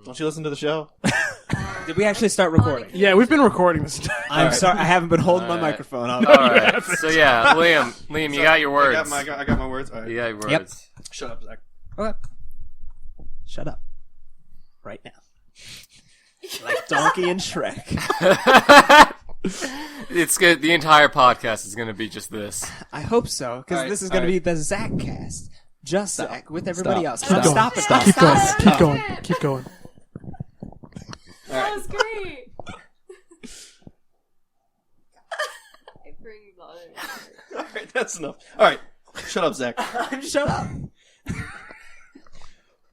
Don't you listen to the show? Did we actually start recording? Yeah, we've been recording this time. I'm sorry, I haven't been holding my microphone up. All right. So yeah, Liam, you got your words. I got my words. All right. You got your words. Yep. Shut up, Zach. Okay. Shut up. Right now. Like Donkey and Shrek. It's good. The entire podcast is going to be just this. I hope so, because All right, this is going all to right. be the Zach cast. Just Zach with everybody else. Keep going. Stop it. Keep going. Keep going. That was great. I bring volume. All right, that's enough. All right, shut up, Zach. Shut up.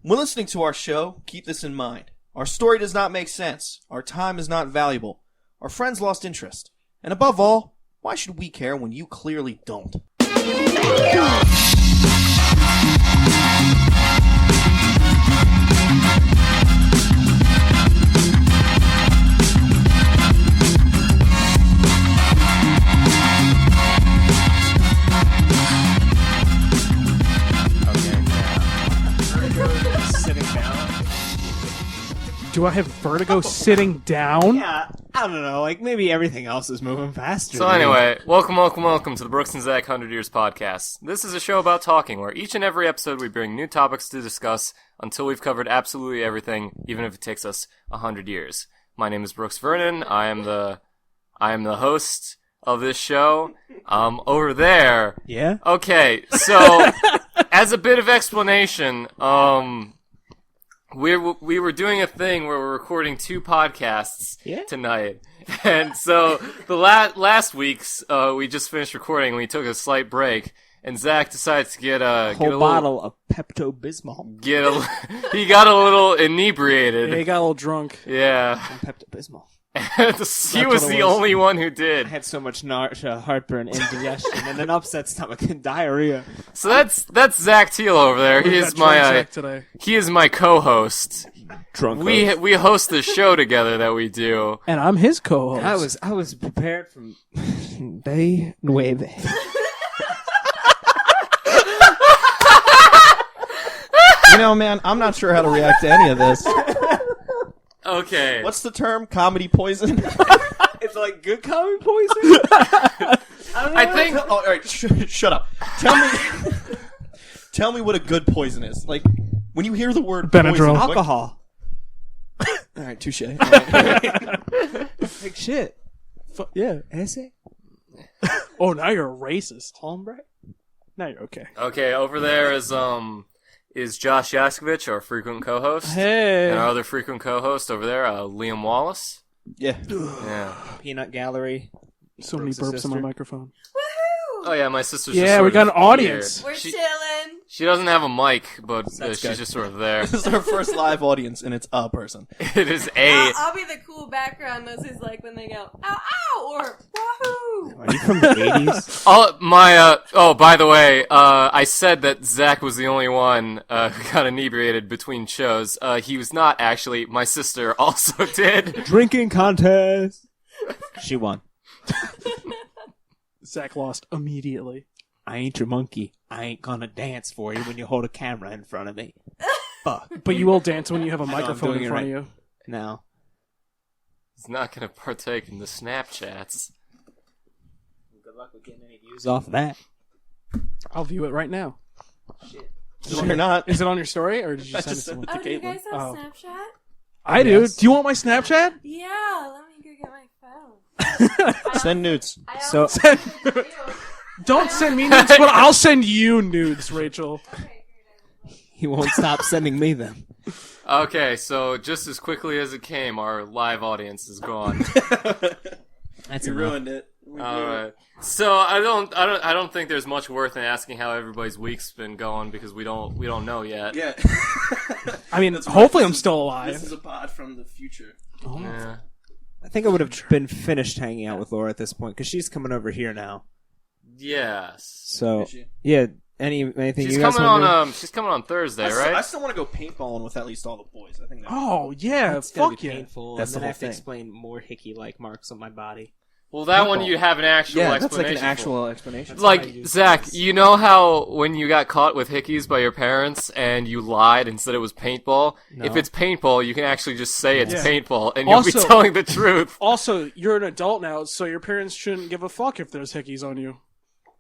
When listening to our show, keep this in mind. Our story does not make sense. Our time is not valuable. Our friends lost interest. And above all, why should we care when you clearly don't? Sitting down. Do I have vertigo sitting down? Yeah, I don't know. Like, maybe everything else is moving faster. So anyway, welcome to the Brooks and Zach 100 Years Podcast. This is a show about talking, where each and every episode we bring new topics to discuss until we've covered absolutely everything, even if it takes us 100 years. My name is Brooks Vernon. I am the host of this show. Over there. Yeah? Okay, so as a bit of explanation, we were doing a thing where we're recording two podcasts tonight, and so the last week's we just finished recording. And we took a slight break, and Zach decided to get a bottle of Pepto-Bismol. He got a little inebriated. Yeah, he got a little drunk. Yeah, Pepto-Bismol. He was the only one who did. I had so much nausea, heartburn, indigestion, and an upset stomach and diarrhea. So that's Zach Teal over there. He is my co-host. Drunk. We host the show together that we do. And I'm his co-host. I was prepared from day nueve. You know, man, I'm not sure how to react to any of this. Okay. What's the term? Comedy poison? It's like good comedy poison. I think. Oh, all right, shut up. Tell me what a good poison is. Like when you hear the word Benadryl. poison, Alcohol. All right, touche. All Like shit. Yeah. Essay. Oh, now you're a racist. Hombre. Now you're okay. Okay, over there is Josh Yaskovich, our frequent co-host. Hey. And our other frequent co-host over there, Liam Wallace. Yeah. Yeah. Peanut Gallery. So many Brooks' burps in my sister. microphone. Woohoo! Oh yeah, my sister's Yeah, just sort we got of an audience. here. We're chilling. She doesn't have a mic, but That's she's good. just sort of there. This is our first live audience, and it's a person. It is a... I'll be the cool background noises like when they go, ow, ow, or wahoo. Are you from the 80s? By the way, I said that Zach was the only one who got inebriated between shows. He was not, actually. My sister also did. Drinking contest. She won. Zach lost immediately. I ain't your monkey. I ain't gonna dance for you when you hold a camera in front of me. Fuck. But you will dance when you have a I'm microphone doing in it front right. of you. Now. He's not going to partake in the Snapchats. Good luck with getting any views off of that. I'll view it right now. Shit. No, you're not. Is it on your story, or did you I send it just to sent someone? it to Oh, do you Caitlin. guys have Oh. Snapchat? I do. Yes. Do you want my Snapchat? Yeah, let me go get my phone. Send nudes. So- Don't send me nudes, but I'll send you nudes, Rachel. He won't stop sending me them. Okay, so just as quickly as it came, our live audience is gone. That's You enough. ruined it. All right. So I don't think there's much worth in asking how everybody's week's been going because we don't know yet. Yeah. I mean, That's right. hopefully I'm This is- still alive. This is a pod from the future. Yeah. I think I would have been finished hanging out with Laura at this point because she's coming over here now. Yes. So Is she? yeah, anything She's you guys coming want to do? on she's coming on Thursday, I right? still want to go paintballing with at least all the boys. I think. Oh, yeah. It's gonna Fuck be yeah. painful. That's and then the I whole have to thing. explain more hickey-like marks on my body. Well, that one you have an actual Yeah, explanation that's like an for. actual explanation. Like, Zach, you know how when you got caught with hickeys by your parents and you lied and said it was paintball? No. If it's paintball, you can actually just say it's Yeah. paintball and you'll Also- be telling the truth. Also, you're an adult now, so your parents shouldn't give a fuck if there's hickeys on you.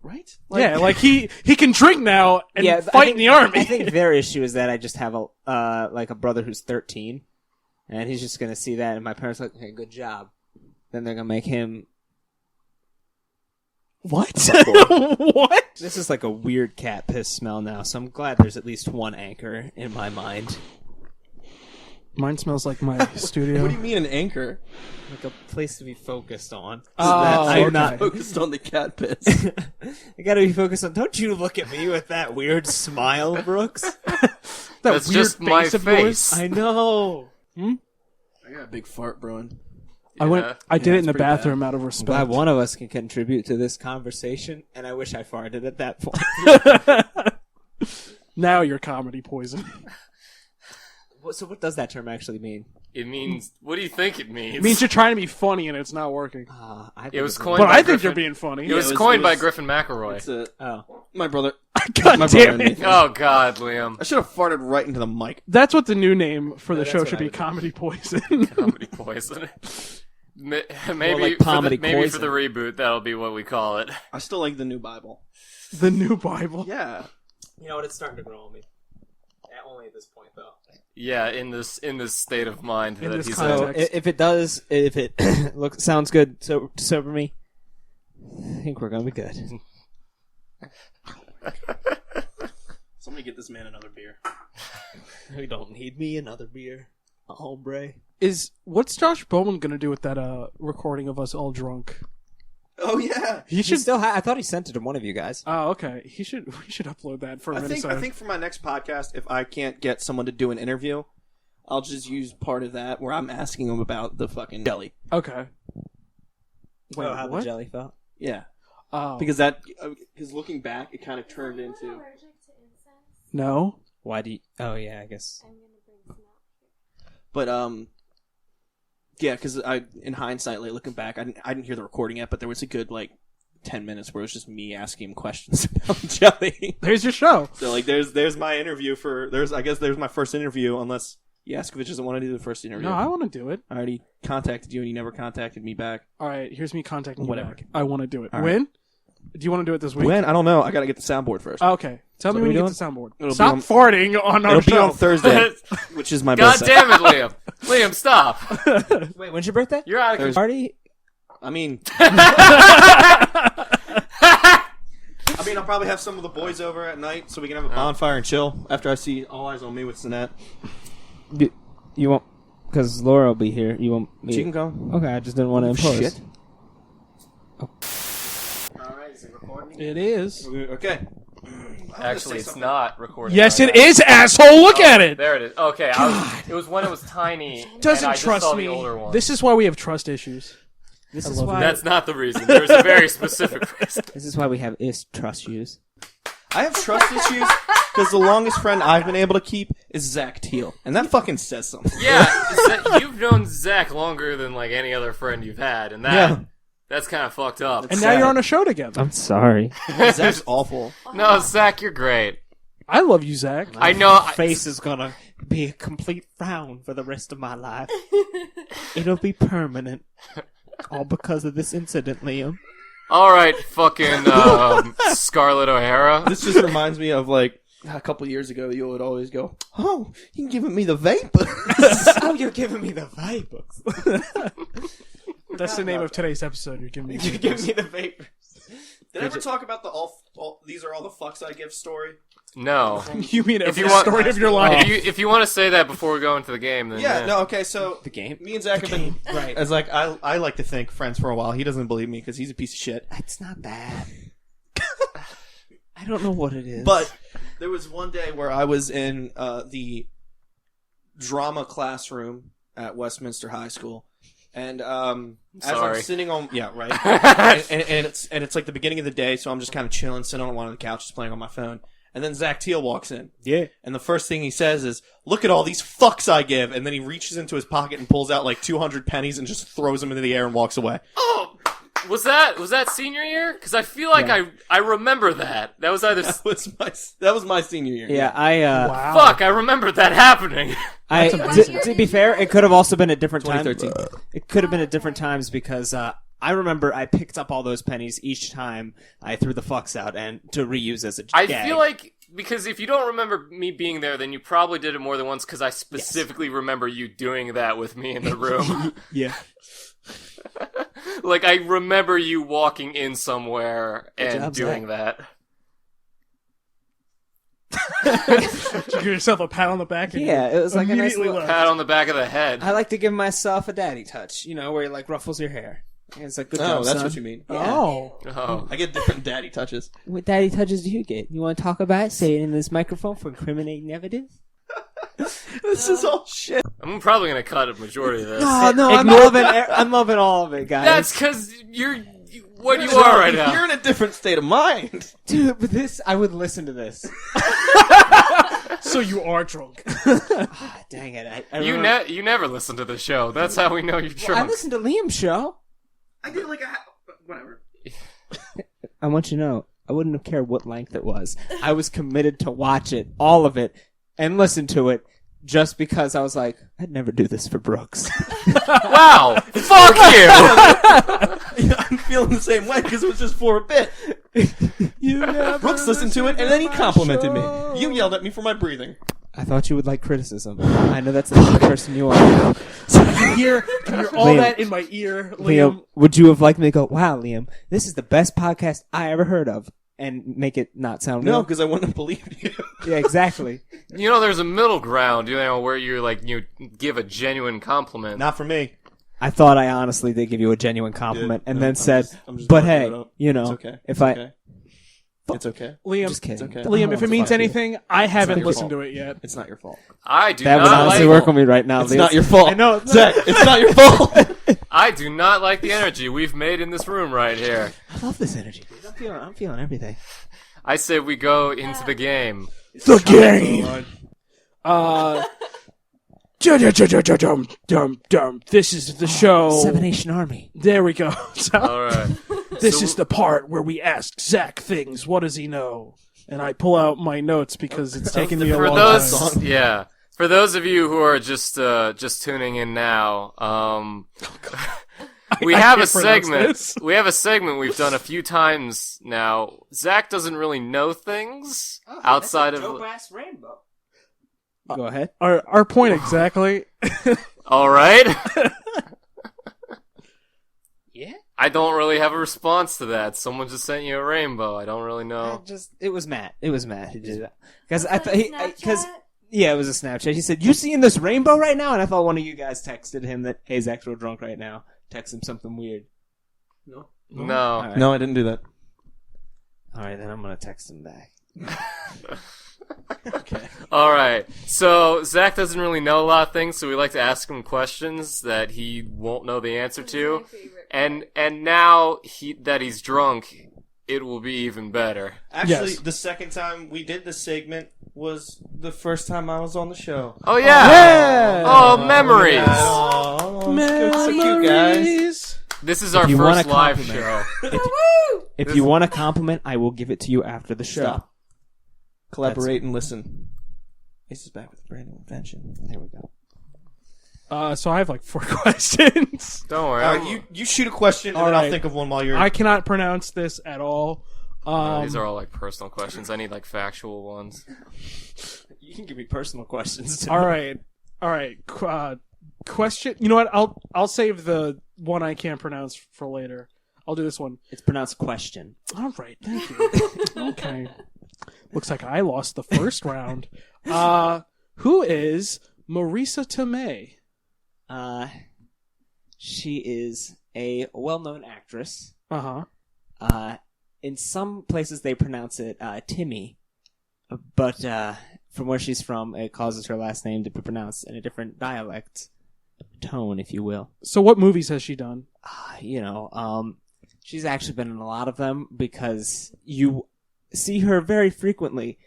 Right? Yeah, like he can drink now and I fight think- in the army. I think their issue is that I just have a brother who's 13, and he's just gonna see that, and my parents are like, "Hey, good job." Then they're gonna make him. What? What? This is like a weird cat piss smell now, so I'm glad there's at least one anchor in my mind, Mine smells like my studio. What do you mean an anchor? like a place to be focused on. Oh, I'm okay. not. Focused on the cat piss. I gotta be focused on. Don't you look at me with that weird smile, Brooks? That That's weird just my face of yours. face. I know. I got a big fart brewing. I did it in the pretty bathroom out of I'm respect. glad one of us can contribute to this conversation, and I wish I farted at that point. Now you're comedy poison. So what does that term actually mean? It means, what do you think it means? It means you're trying to be funny and it's not working. It was coined But by I think Griffin. you're being funny. It was it was- coined it by was- Griffin McElroy. It's Oh. my brother. God My damn brother it. and me. Oh, God, Liam. I should have farted right into the mic. That's what the new name for the that's show what should I be, would do. Comedy Poison. Comedy poison. Maybe, like for comedy the, maybe for poison. the reboot, that'll be what we call it. I still like the new Bible. The new Bible. Yeah. You know what? It's starting to grow on me. Only at this point, though. Yeah, in this state of mind In that this he's context. in. So if it sounds good to sober me, I think we're gonna be good. Somebody get this man another beer. We don't need me another beer, hombre. What's Josh Bowman gonna do with that recording of us all drunk? Oh yeah. He He should. still. I thought he sent it to one of you guys. Oh, okay. We should upload that for a minute. I think for my next podcast, if I can't get someone to do an interview, I'll just use part of that where I'm asking them about the fucking jelly. Okay. Wait, how what? the jelly felt. Yeah. Oh, Because looking back, it kind of turned into. allergic to incense? no. Why do you? Oh yeah, I guess. I'm gonna bring some out here. But yeah, because in hindsight, like looking back, I didn't hear the recording yet, but there was a good like 10 minutes where it was just me asking him questions about jelly. There's your show. So like, there's my interview I guess there's my first interview, unless Yaskovich doesn't want to do the first interview. No, I want to do it. I already contacted you and you never contacted me back. All right, here's me contacting you Whatever. back. I want to do it. All When? Do you want to do it this week? When? I don't know. I gotta get the soundboard first. Okay. Tell me what when you are get the soundboard. It'll be Stop on- farting on our It'll be show. on Thursday, which is my God birthday. damn it, Liam. Liam, stop. Wait, when's your birthday? You're out of control. Party? I mean, I'll probably have some of the boys over at night so we can have a bonfire and chill after I see All Eyes on Me with Sinette. You won't, because Laura will be here. You won't. She can go. Okay, I just didn't want to impose. Shit. Alright, is it recording? It is. Okay. Actually, it's not recording. Yes, right it now. is, asshole. Look at it. There it is. Okay, it was when it was tiny. and Doesn't I just trust saw me. The older one. This is why we have trust issues. This I is love why. That's not the reason. There's a very specific reason. This is why we have trust issues. I have trust issues because the longest friend I've been able to keep is Zach Teal, and that fucking says something. Yeah, you've known Zach longer than like any other friend you've had, and that's kind of fucked up. And now you're on a show together. I'm sorry. Zach's awful. No, Zach, you're great. I love you, Zach. I know. Face is gonna be a complete frown for the rest of my life. It'll be permanent. All because of this incident, Liam. All right, fucking Scarlett O'Hara. This just reminds me of like a couple years ago. You would always go, "Oh, you're giving me the vapor." Oh, you're giving me the vapors. That's the name of today's episode. You're giving me. You're giving me the vapors. Did I ever talk about the all these are all the fucks I give story? No. You mean every you want- story of your life? If you want to say that before we go into the game, then Yeah, no, okay, so The game? me and Zach have been Right. as like I like to think friends for a while. He doesn't believe me because he's a piece of shit. It's not bad. I don't know what it is. But there was one day where I was in the drama classroom at Westminster High School, and as Sorry. I'm sitting on right, and it's like the beginning of the day, so I'm just kind of chilling, sitting on one of the couches, playing on my phone. And then Zach Teal walks in. Yeah. And the first thing he says is, "Look at all these fucks I give." And then he reaches into his pocket and pulls out like 200 pennies and just throws them into the air and walks away. Oh, Was that senior year? Because I feel like I remember that. That was either. That was my senior year. Yeah, Wow. Fuck, I remember that happening. To be fair, it could have also been at different times. 2013. It could have been at different times because I remember I picked up all those pennies each time I threw the fucks out and to reuse as a gag. I feel like, because if you don't remember me being there, then you probably did it more than once, because I specifically remember you doing that with me in the room. Yeah. Like, I remember you walking in somewhere and job, doing that. Did you give yourself a pat on the back? And Yeah, it was like a nice immediately little... left? Pat on the back of the head. I like to give myself a daddy touch, where he like ruffles your hair. And it's like, good job, that's son. what you mean. Oh. Oh. I get different daddy touches. What daddy touches do you get? You want to talk about it? Say it in this microphone for incriminating evidence? This is all shit. I'm probably gonna cut a majority of this. No, I'm loving all of it, guys. That's because you're what you are right now. You're in a different state of mind. Dude, but I would listen to this. So you are drunk. Dang it. I You remember- you never listen to the show. That's how we know you're Well, I drunk. listened to Liam's show. I did like whatever. I want you to know, I wouldn't have cared what length it was. I was committed to watch it, all of it, and listen to it, just because I was like, I'd never do this for Brooks. Wow! Fuck you! I'm feeling the same way because it was just for a bit. Brooks listened to it and then he complimented me. You yelled at me for my breathing. I thought you would like criticism. I know that's the kind of person you are. So I can hear all Liam. that in my ear, Liam. Liam, would you have liked me to go, wow, Liam, this is the best podcast I ever heard of, and make it not sound No, real? because I wouldn't have believed you. Yeah, exactly. There's a middle ground, where you're like, you give a genuine compliment. Not for me. I thought I honestly did give you a genuine compliment, Yeah, and no, then I'm said, just but letting hey, it out. you know, It's okay. if It's I... okay. It's okay. Liam, Just kidding. okay. Liam, if it means Fuck you. anything, I haven't your listened fault. to it yet. It's not your fault. I do That would not honestly like work with me right now, It's Liam. not your fault. I know, it's Zach, it's not your fault. I do not like the energy we've made in this room right here. I love this energy, dude. I'm feeling everything. I say we go into the game. The game. This is the show. Seven Nation Army. There we go. So, All right. this is the part where we ask Zach things. What does he know? And I pull out my notes because it's taking me a For long those, time. yeah. For those of you who are just tuning in now, we have a can't pronounce segment. this. We have a segment we've done a few times now. Zach doesn't really know things outside of. Bass Rainbow. Go ahead. Our point exactly. All right. Yeah? I don't really have a response to that. Someone just sent you a rainbow. I don't really know. It was Matt. It was Matt who did that. Because Snapchat? yeah, it was a Snapchat. He said, "You seeing this rainbow right now?" And I thought one of you guys texted him that, "Hey, Zach's real drunk right now." Text him something weird. No. All right. No, I didn't do that. All right, then I'm gonna text him back. Okay. All right. So Zach doesn't really know a lot of things, so we like to ask him questions that he won't know the answer to. And now that he's drunk, it will be even better. Actually, Yes. the second time we did this segment was the first time I was on the show. Oh yeah. Yeah! Oh, memories. Oh, so cute, guys. This is our you want first a live compliment. show. If you want a compliment, I will give it to you after the show. Stop. Collaborate and listen. Ace is back with a brand new invention. There we go. So I have like 4 questions. Don't worry. All right, you shoot a question, and All then right. I'll think of one while you're... I cannot pronounce this at all. These are all like personal questions. I need like factual ones. You can give me personal questions too. All right. Question. You know what? I'll save the one I can't pronounce for later. I'll do this one. It's pronounced question. All right. Thank you. Okay. Looks like I lost the first round. Who is Marisa Tomei? She is a well-known actress. Uh-huh. In some places they pronounce it Timmy, but from where she's from, it causes her last name to be pronounced in a different dialect tone, if you will. So what movies has she done? She's actually been in a lot of them because you see her very frequently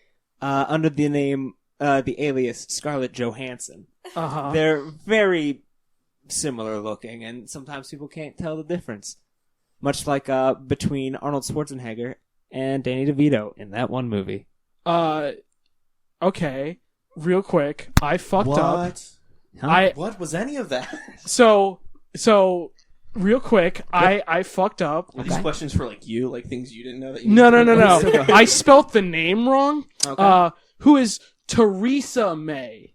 under the name, the alias Scarlett Johansson. Uh-huh. They're very similar looking, and sometimes people can't tell the difference. much like between Arnold Schwarzenegger and Danny DeVito in that one movie. Okay. Real quick, I fucked up. Huh? What was any of that? So real quick, I fucked up. Are these questions for like you, like things you didn't know that you No. knew? I spelt the name wrong. Okay. Who is Theresa May?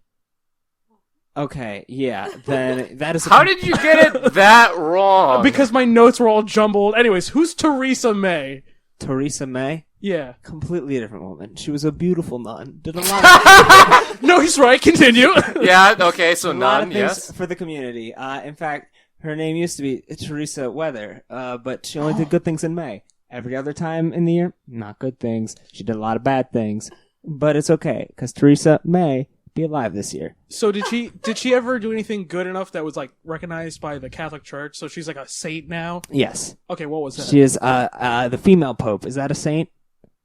Okay, yeah, then that is... How did you get it that wrong? Because my notes were all jumbled. Anyways, who's Theresa May? Theresa May? Yeah. Completely a different woman. She was a beautiful nun. Did a lot of No, he's right. Continue. Yeah, okay, so a lot of none, things yes. for the community. In fact, her name used to be Teresa Weather, but she only did good things in May. Every other time in the year, not good things. She did a lot of bad things, but it's okay because Theresa May be alive this year. So did she ever do anything good enough that was like recognized by the Catholic Church? So she's like a saint now. Yes, Okay, what was that? she is the female pope. Is that a saint?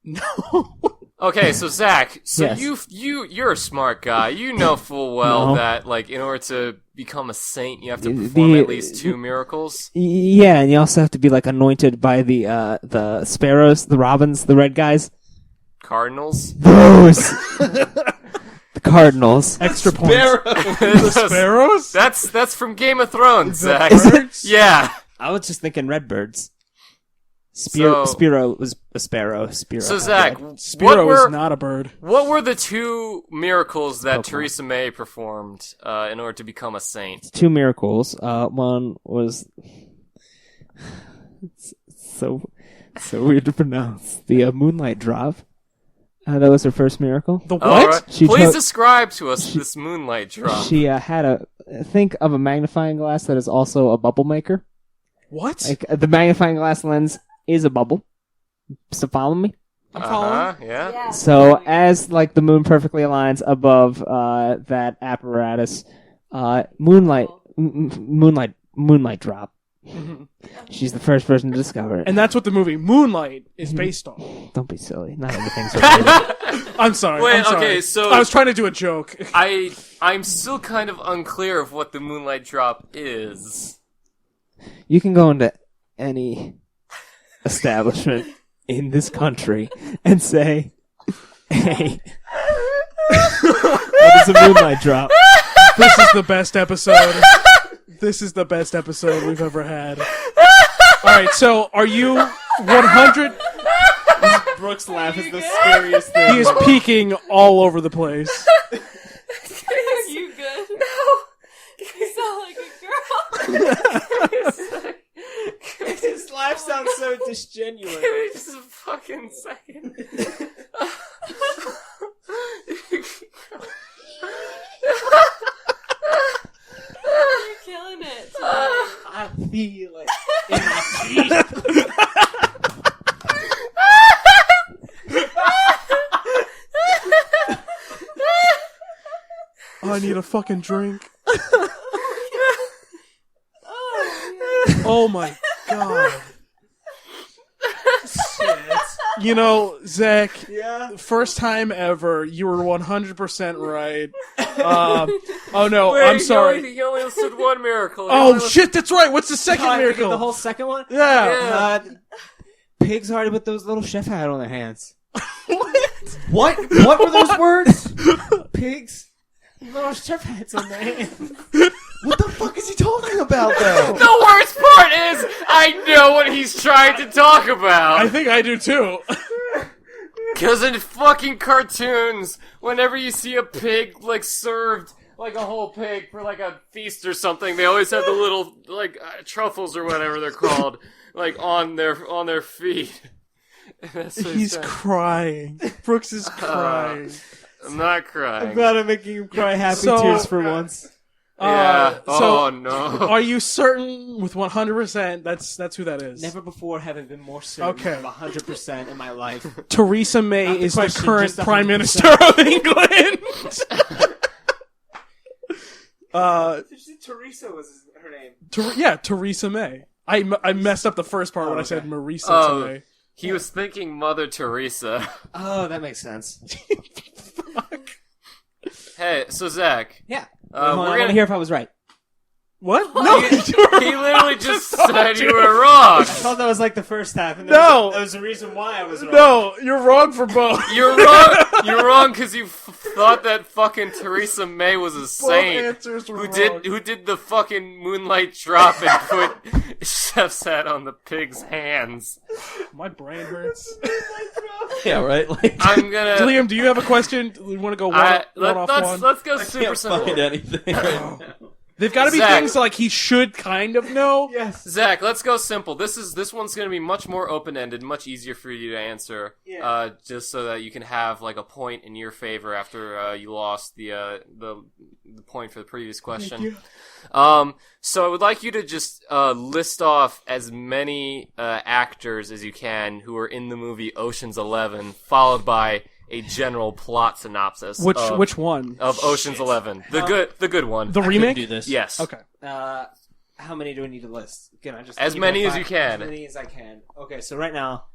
No. Okay, so Zach, so Yes. you're a smart guy. You know full well No. that like in order to become a saint, you have to perform at least 2 miracles. Yeah, and you also have to be like anointed by the sparrows, the robins, the red guys. Cardinals. Those. The Cardinals. Extra points. The Sparrows? That's from Game of Thrones, Zach. Birds? Yeah. I was just thinking redbirds. So- Spiro was a sparrow. Spiro. So Zach, Spiro what is were not a bird. what were the 2 miracles that Pokemon. Theresa May performed in order to become a saint? 2 miracles. One was it's so weird to pronounce. The Moonlight Drop. That was her first miracle. The what? All right. She Please took- describe to us this moonlight drop. She had think of a magnifying glass that is also a bubble maker. What? Like the magnifying glass lens is a bubble. So follow me. I'm following. Yeah. Yeah. So as like the moon perfectly aligns above that apparatus, moonlight drop. Mhm. She's the first person to discover it. And that's what the movie Moonlight is based on. Don't be silly. Not everything's related. I'm sorry. Wait, I'm sorry. okay, so- I was trying to do a joke. I'm still kind of unclear of what the moonlight drop is. You can go into any establishment in this country and say, "Hey, what is a moonlight drop?" This is the best episode. This is the best episode we've ever had. Alright, so are you 100? Brooks' laugh is the scariest thing. He is peeking all over the place. Are you good? No. You sound like a girl. His laugh sounds so disgenuine. Give me just a fucking second. You're killing it tonight. I feel it in my teeth. I need a fucking drink. Oh, Oh my god. Shit. You know, Zach, Yeah. first time ever, you were 100% right. Oh no, Wait, I'm sorry. He only listed 1 miracle. He Oh only listed- shit, that's right. What's the second miracle? The whole second one? Yeah. Yeah. Pigs already with those little chef hat on their hands. What? What were those words? Pigs? Little chef hats on their hands. What the fuck is he talking about, though? The worst part is, I know what he's trying to talk I about. think I do too. Because in fucking cartoons, whenever you see a pig, like, served, like a whole pig for, like, a feast or something, they always have the little, like, truffles or whatever they're called, like, on their feet. That's what He's saying. crying. Brooks is crying. I'm not crying. glad I'm making him cry happy So- tears for once. Yeah. So, Oh, no. are you certain with 100% that's who that is? Never before have I been more certain Okay. of 100% in my life. Theresa May Not the is the question, current just Prime 100%. Minister of England. Teresa was her name. Theresa May. I messed up the first part when I said Marisa Oh. Tomei. He was thinking Mother Teresa. Oh, that makes sense. Hey, so Zach, Yeah. we're I want gonna to hear if I was right. What? No, He literally just said you were wrong. I thought that was like the first half, and No. there was a reason why I was wrong. no, you're wrong for both. You're wrong. You're wrong because you thought that fucking Theresa May was a Both saint answers were who did the fucking Moonlight Drop and put chef's hat on the pig's hands. My brain hurts. Yeah, right. Like, I'm gonna. Liam, do you have a question? Do we want to go one off one? Let's go I super can't simple. find anything right now. They've got to be Zach. things like he should kind of know. Yes. Zach, let's go simple. This one's gonna be much more open-ended, much easier for you to answer. Yeah. Just so that you can have like a point in your favor after you lost the point for the previous question. So I would like you to just list off as many actors as you can who are in the movie Ocean's 11, followed by a general plot synopsis. Which one? Of Ocean's 11, the good one. The I couldn't remake? do this. Yes. Okay. How many do I need to list? Can I just As give many me as you can. As many as I can. Okay, so right now,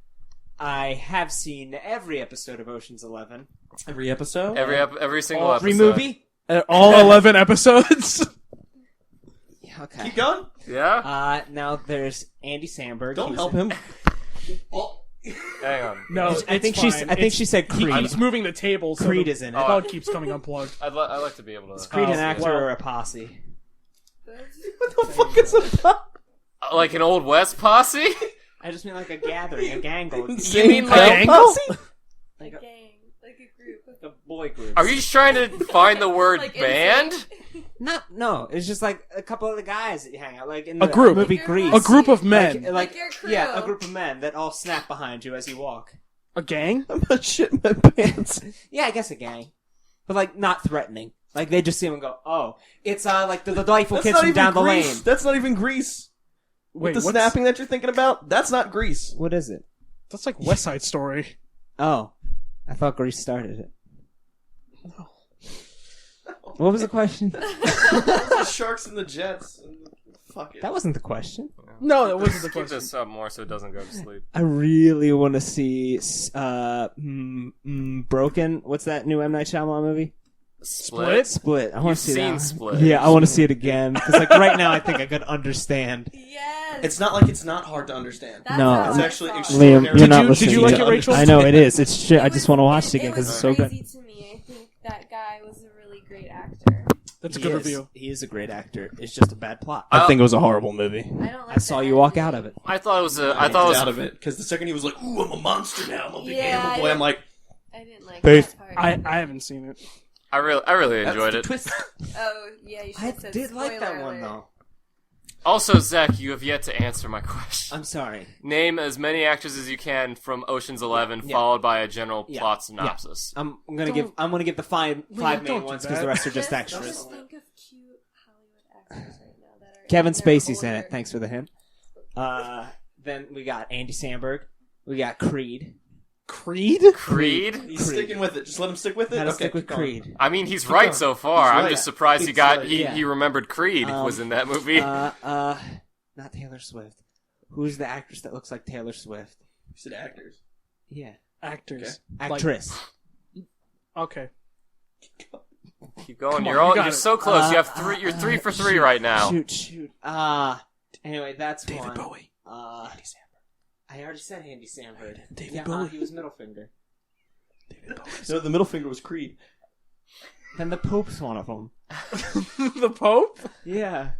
I have seen every episode of Ocean's 11. Every episode? Every single Every episode. movie. All 11 episodes. Yeah, okay. Keep going. Yeah. Now there's Andy Samberg. Don't He's- help him. Hang on. No, I think she said He Creed. keeps moving the table. So Creed the is in it. plug keeps coming unplugged. I'd like to be able to. Is Creed an actor well. or a posse? What the fuck is that? Like an Old West posse? I just mean like a gathering, a gangle. You mean like Gang posse? Like a, Gang, like a group. a boy group. Are you trying to find the word Like band? No, it's just like a couple of the guys that you hang out like in the A group. movie Like Grease. A group of men. Like your crew. yeah, a group of men that all snap behind you as you walk. A gang? I'm not shitting my pants. Yeah, I guess a gang, but like not threatening. Like they just see him and go, "Oh, it's like the delightful That's kids not from even down the Grease. lane." That's not even Grease. Wait, The snapping that you're thinking about, that's not Grease. What is it? That's like West Side Story. Oh, I thought Grease started it. What was the question? The Sharks and the Jets. Fuck it. That wasn't the question. No, that wasn't the Keep question. this up more so it doesn't go to sleep. I really want to see Broken. What's that new M. Night Shyamalan movie? Split. I want You've to see seen that. Split. Yeah, I want to see it again because like right now I think I could understand. Yes. It's not like it's not hard to understand. That's No, how It's I actually saw it. extraordinary. Liam, you're not Did listening. you like to it, Rachel? I know it is. It's shit. I It just was- want to watch it again because was it's so good. crazy to me. I think that guy was a really great actor. That's a He good is. review. He is a great actor. It's just a bad plot. I think it was a horrible movie. I don't like I saw the you walk ending. out of it. I thought it was a. I I thought it was out of it because the second he was like, "Ooh, I'm a monster now. I'm a big Yeah, animal I boy." I'm like, I didn't like Faith. that part. I haven't seen it. I really "That's enjoyed the it. twist." Oh, yeah, you should I have said did like that spoiler one alert. though. Also, Zach, you have yet to answer my question. I'm sorry. Name as many actors as you can from Ocean's 11, Yeah. followed by a general Yeah. plot synopsis. I'm gonna give the five don't main do ones that. because the rest are just Just extras. think of cute Hollywood actors right now that are Kevin in their Spacey's in it. order. Thanks for the hint. Then we got Andy Samberg. We got Creed. Creed? Creed? He's sticking with it. Just let him stick with it. Gotta Okay, stick with keep going. Creed. I mean, he's right going. so far. He's I'm right. just surprised He's he right. remembered Creed was in that movie. Not Taylor Swift. Who's the actress that looks like Taylor Swift? You said actors. Yeah, Actors. actress. Okay. Keep going. Come on, You're you all. got You're it. so close. You have three. You're 3 for 3 right now. Shoot. Anyway, that's David one. Bowie. Andy Samberg. I already said Andy Samberg. David yeah, Bowie. he was middle finger. David Bowie. No, the middle finger was Creed. Then the Pope's one of them. The Pope? Yeah.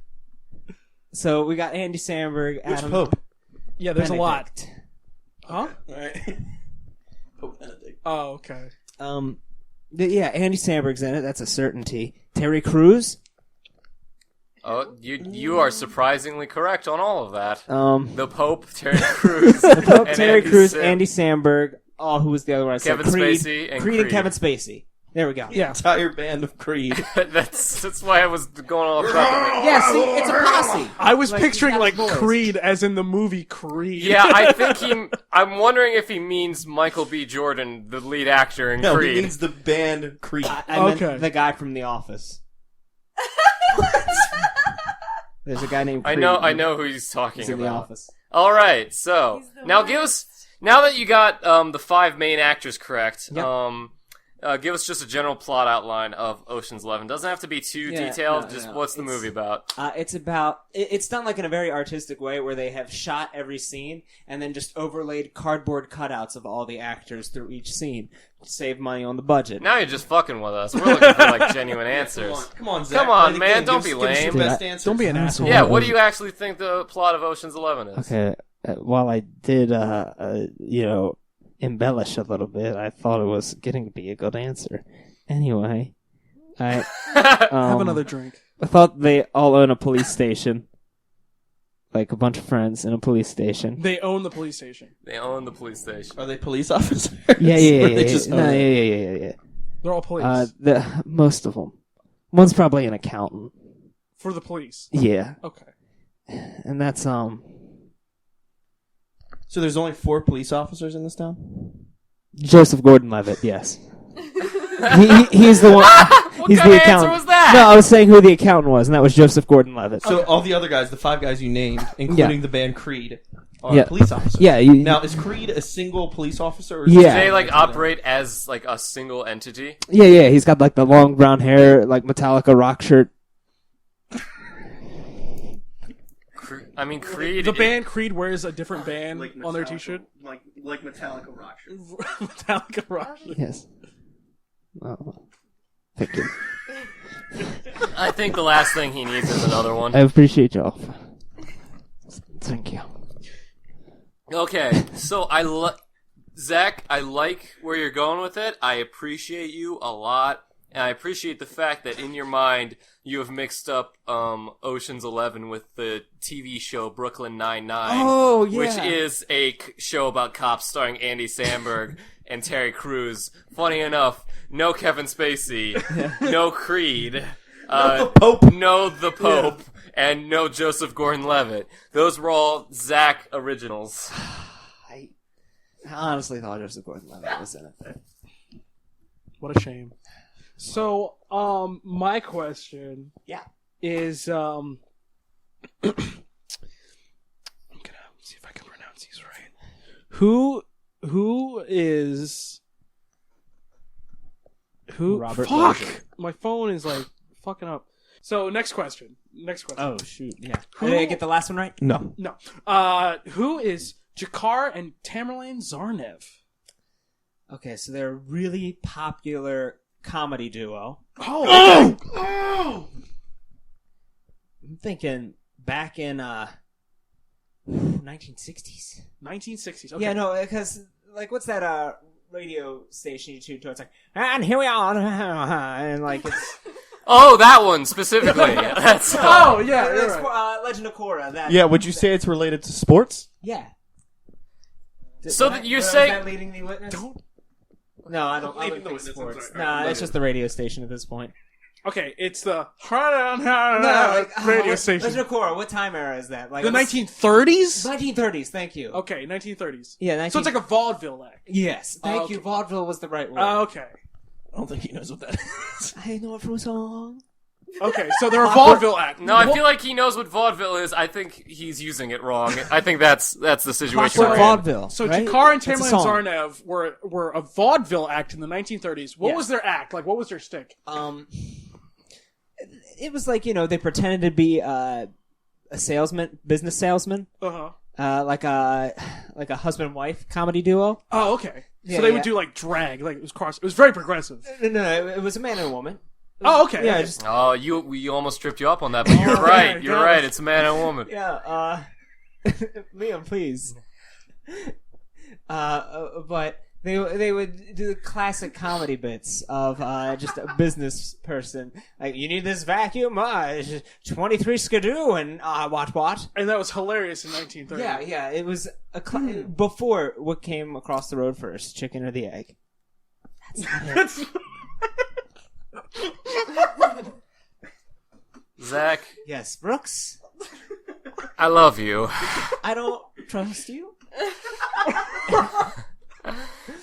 So we got Andy Samberg. Which Adam Pope? Yeah, there's a lot. Benedict. Huh? All right. Pope Benedict. Oh, okay. Yeah, Andy Samberg's in it. That's a certainty. Terry Crews. Oh, you are surprisingly correct on all of that. The Pope, Terry Crews, The Pope, and Terry Andy Crews, Sim- Andy Samberg. Oh, who was the other one? I said Kevin Creed. Spacey and Creed and Creed. Kevin Spacey. There we go. Yeah. Entire band of Creed. That's why I was going all about Yeah, see, it's a posse. I was Like, picturing he's got like his voice. Creed as in the movie Creed. Yeah, I think I'm wondering if he means Michael B. Jordan, the lead actor in No, Creed. he means the band Creed. I meant Okay. the guy from The Office. There's a guy named Creed. I know who he's talking He's in The about. Office. All right, so He's the now worst. give us now that you got the 5 main actors correct. Yep. give us just a general plot outline of Ocean's 11. Doesn't have to be too detailed. What's the movie about? It's about. It's done like in a very artistic way, where they have shot every scene and then just overlaid cardboard cutouts of all the actors through each scene to save money on the budget. Now you're just fucking with us. We're looking for like genuine answers. Come on, Zach. Come on, Play the man. game. Don't Give be us lame. your best answers. Don't be an asshole. Yeah, what do you actually think the plot of Ocean's 11 is? Okay, while I did, embellish a little bit, I thought it was getting to be a good answer. Anyway, I Have another drink. I thought they all own a police station. Like a bunch of friends in a police station. They own the police station. They own the police station. Are they police officers? Yeah. Or they just own it? Yeah. They're all police. Most of them. One's probably an accountant. For the police. Yeah. Okay. And that's, So there's only 4 police officers in this town? Joseph Gordon-Levitt, yes. He's the one. What He's kind the of answer accountant. was that? No, I was saying who the accountant was, and that was Joseph Gordon-Levitt. So all the other guys, the 5 guys you named, including the band Creed, are police officers. Yeah. Now, is Creed a single police officer? Or is Yeah. Do it- they like operate as like a single entity? Yeah. He's got like the long brown hair, like Metallica rock shirt. I mean, Creed. The band Creed wears a different band on their t-shirt. Like Metallica rock shirt. Metallica rock. Yes. Oh, thank you. I think the last thing he needs is another one. I appreciate y'all. Thank you. Okay, so Zach, I like where you're going with it. I appreciate you a lot, and I appreciate the fact that in your mind you have mixed up Ocean's 11 with the TV show Brooklyn Nine-Nine. Oh, yeah. Which is a show about cops starring Andy Samberg and Terry Crews. Funny enough, no Kevin Spacey, no Creed, the Pope. no the Pope, and no Joseph Gordon-Levitt. Those were all Zach originals. I honestly thought Joseph Gordon-Levitt was in it. What a shame. So, my question is, I'm gonna see if I can pronounce these right. Who Robert fuck! Lozier. My phone is like fucking up. So, next question. Oh, shoot, yeah. Who- Did I get the last one right? No. No. Who is Jakar and Tamerlane Zarnev? Okay, so they're a really popular comedy duo. Oh! I'm thinking back in 1960s. 1960s. Okay. Yeah, no, because like what's that radio station you tune to? It's like, and here we are, and like it's Oh, that one specifically. That's Oh, yeah. You're it's right. Legend of Korra. That Yeah, would you say it's related to sports? yeah. So Was you're was saying- that leading the witness? Don't. No, I don't Leading think the witness, I'm sports. sorry. Nah, it's just the radio station at this point. Okay, it's the radio station. Legend of Korra. What time era is that? Like The 1930s? 1930s. Thank you. Okay, 1930s. Yeah, So it's like a vaudeville act. yes. Thank okay. you. Vaudeville was the right word. Okay. I don't think he knows what that is. I know it from a song. Okay, so they're a vaudeville act. No, I feel like he knows what vaudeville is. I think he's using it wrong. I think that's the situation Clockwork we're in. Vaudeville. So right? Jakar and That's a Tamerlane song. Zarnev were a vaudeville act in the 1930s. What Yes. was their act? Like, what was their shtick? It was like, they pretended to be a salesman, business salesman, Uh-huh. like a husband-wife comedy duo. Oh, okay. Yeah, So they yeah. would do, like, drag. Like, it was cross. It was very progressive. No, it was a man and a woman. Oh, okay. Yeah, okay. just Oh, we almost tripped you up on that, but you're right. yeah, You're God. right. It's a man and a woman. yeah. Liam, please. But they would do the classic comedy bits of just a business person, like, you need this vacuum, 23 skidoo, and what? And that was hilarious in 1930. Yeah, it was before what came across the road first, chicken or the egg. That's not it. Zach, Yes, Brooks, I love you. I don't trust you.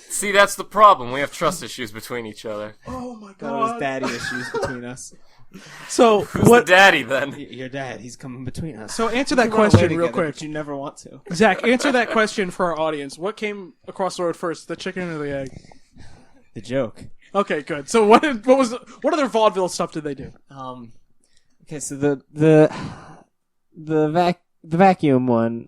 See, that's the problem. We have trust issues between each other. Oh, my There was God. daddy issues between us. So, Who's the daddy then? Your dad, he's coming between us. So answer that We run away question real together, quick. but you never want to. Zach, answer that question for our audience. What came across the road first, the chicken or the egg? The joke. Okay, good. So what other vaudeville stuff did they do? Okay, so the vacuum one.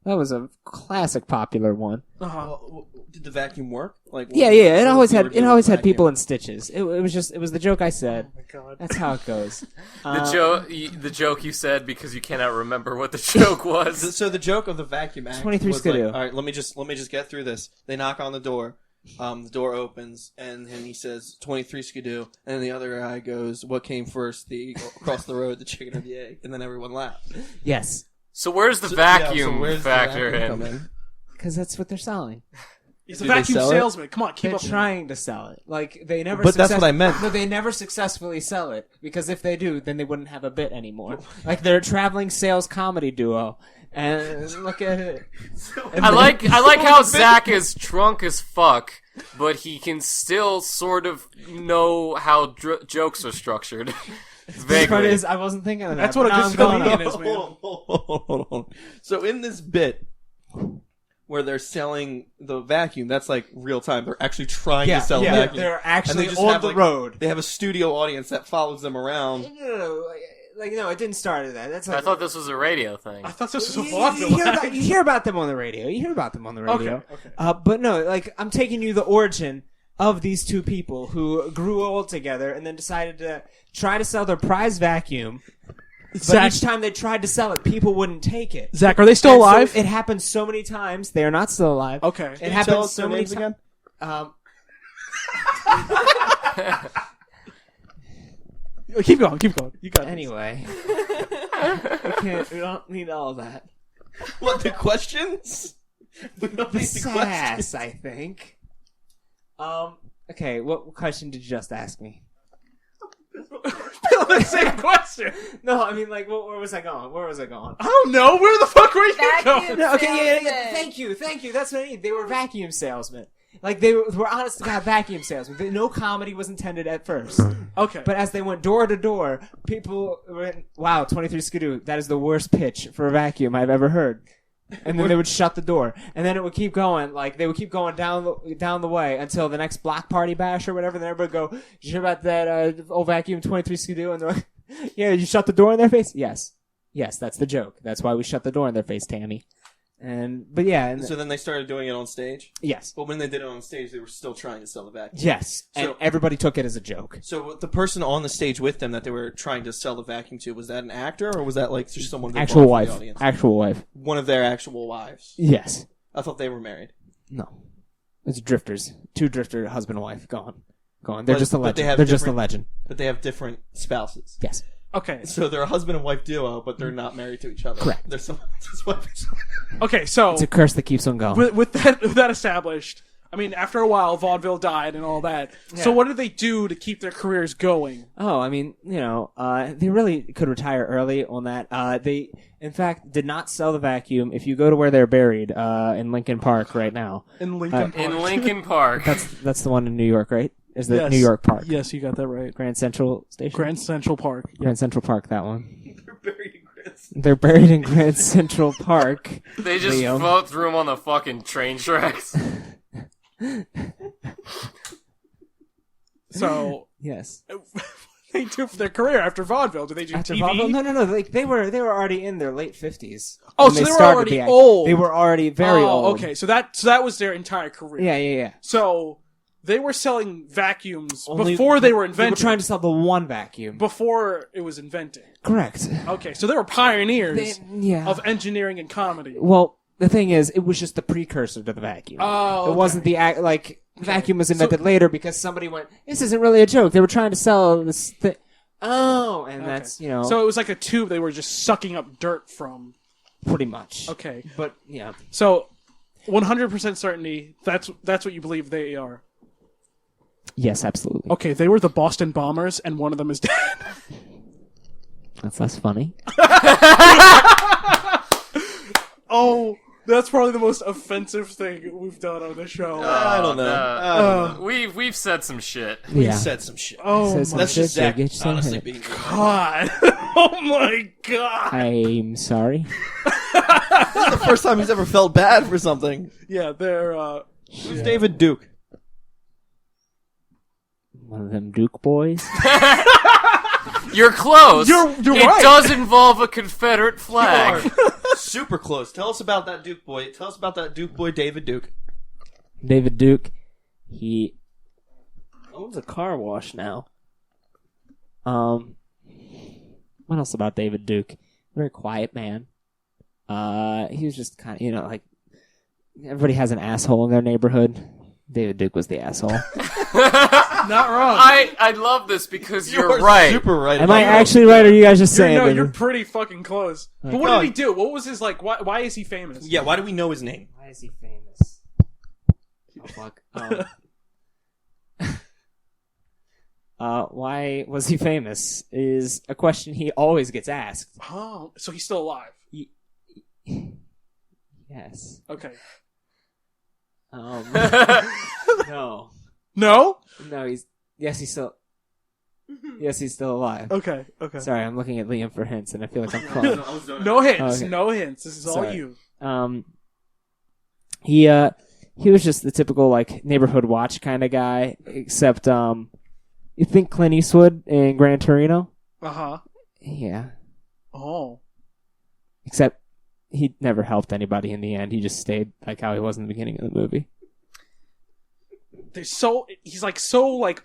That was a classic popular one. Well, did the vacuum work? Like, Yeah. It always had people in stitches. It was the joke I said. Oh my god. That's how it goes. The joke you said because you cannot remember what the joke was. So the joke of the vacuum act 23 was Skidoo. like, all right, let me just get through this. They knock on the door. The door opens, and he says, 23 Skidoo. And then the other guy goes, what came first, the eagle across the road, the chicken or the egg? And then everyone laughed. Yes. So where's the vacuum factor in? Because that's what they're selling. He's a vacuum salesman. Come on, keep They're up. trying to sell it. Like, they never But that's what I meant. No, they never successfully sell it. Because if they do, then they wouldn't have a bit anymore. Like, they're a traveling sales comedy duo. And look at it. I like how Zach is drunk as fuck, but he can still sort of know how jokes are structured. The part is, I wasn't thinking of that. That's what a good comedian is, man. Hold on. So in this bit where they're selling the vacuum, that's like real time. They're actually trying to sell the vacuum. They're actually just on have, the like, road. They have a studio audience that follows them around. No, it didn't start at that. That's like, I thought this was a radio thing. I thought this was a you vaudeville. hear about them on the radio. Okay. But no, like, I'm taking you the origin of these two people who grew old together and then decided to try to sell their prize vacuum. But Zach, each time they tried to sell it, people wouldn't take it. Zach, are they still And so alive? it happened so many times. They are not still alive. Okay. It Can you happened tell us so their many names times. again? Keep going. You got it. Anyway, we don't need all that. What, the questions? We don't The need the questions. sass, I think. Okay, what question did you just ask me? Still the same question. No, I mean, like, where was I going? I don't know. Where the fuck were you Vacuum going? No, okay, yeah. salesman. Thank you. That's what I need. They were vacuum salesmen. Like, they were honest to God vacuum salesmen. No comedy was intended at first. Okay. But as they went door to door, people went, wow, 23 Skidoo, that is the worst pitch for a vacuum I've ever heard. And then they would shut the door. And then it would keep going. Like, they would keep going down the way until the next block party bash or whatever. Then everybody would go, did you hear about that old vacuum 23 Skidoo? And they're like, yeah, you shut the door in their face? Yes, that's the joke. That's why we shut the door in their face, Tammy. But yeah. And So then they started doing it on stage? yes. But when they did it on stage, they were still trying to sell the vacuum. Yes. And So- everybody took it as a joke. So the person on the stage with them that they were trying to sell the vacuum to, was that an actor or was that like just someone Actual from wife. the audience? Actual wife. One of their actual wives. Yes. I thought they were married. No. It's drifters. Two drifter, husband and wife. Go on. They're But- just a but legend. they have They're just a different- legend. But they have different spouses. Yes. Okay. So they're a husband and wife duo, but they're not married to each other. Correct. They're someone else's wife. Okay. So It's a curse that keeps on going. with that established, I mean, after a while, vaudeville died and all that. So what did they do to keep their careers going? Oh, I mean, they really could retire early on that. They, in fact, did not sell the vacuum. If you go to where they're buried, in Lincoln Park right now. In Lincoln Park. In Lincoln Park. That's the one in New York, right? Is the Yes. New York Park. Yes, you got that right. Grand Central Station? Grand Central Park. Grand Central Park, that one. They're buried in grits. They're buried in Grand Central Park. They just Liam. float through them on the fucking train tracks. So Yes. they do for their career after vaudeville. Do they do After TV? vaudeville? No. Like they were already in their late 50s. Oh, when so they were started already the act. old. They were already very old. Okay, so that was their entire career. Yeah. So they were selling vacuums Only- before they were They were invented. trying to sell the one vacuum. Before it was invented. Correct. Okay, so they were pioneers Yeah. of engineering and comedy. Well, the thing is, it was just the precursor to the vacuum. Oh, It okay. wasn't the act. Like the vacuum was invented later because somebody went, "This isn't really a joke." They were trying to sell this thing. Oh, and that's So it was like a tube they were just sucking up dirt from. pretty much. Okay, But yeah, so 100% certainty that's what you believe they are. yes, absolutely. Okay, they were the Boston Bombers, and one of them is dead. That's less funny. Oh, that's probably the most offensive thing we've done on the show. I don't know. We've said some shit. We Yeah. said some shit. Oh Says some my That's just shit, Zach get yourself honestly hit. being god! Oh my god! I'm sorry. This is the first time he's ever felt bad for something. Yeah, they're Who's David Duke? One of them Duke boys. You're close. You're it right. does involve a Confederate flag. Super close. Tell us about that Duke boy. Tell us about that Duke boy, David Duke. David Duke. He owns a car wash now. What else about David Duke? Very quiet man. He was just kind of, like, everybody has an asshole in their neighborhood. David Duke was the asshole. Not wrong. I love this because you're right. Super right. Am I actually right, or are you guys just saying? No, that- you're pretty fucking close. But what did he do? What was his, like, why is he famous? Yeah, why do we know his name? Why is he famous? Oh, fuck. Why was he famous is a question he always gets asked. Oh, so he's still alive. Yes. Okay. No. No? No, he's still alive. Okay. Sorry, I'm looking at Liam for hints, and I feel like I'm crawling. No hints. Okay. No hints. This is all Sorry. you. He was just the typical, like, neighborhood watch kind of guy, except you think Clint Eastwood in Gran Torino? Uh-huh. Yeah. Oh. Except he never helped anybody in the end. He just stayed like how he was in the beginning of the movie. He's like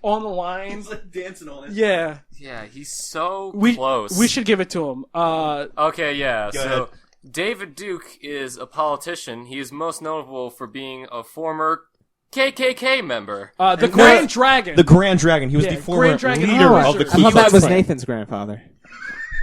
on the line. He's like dancing on it. Yeah. Yeah, he's so We close. We should give it to him. Okay, yeah. Go So ahead. David Duke is a politician. He is most notable for being a former KKK member. the Grand Dragon. The Grand Dragon. He was Yeah, the former Grand Dragon leader Wizard. of the I Ku thought that Klux was Klan. Nathan's grandfather.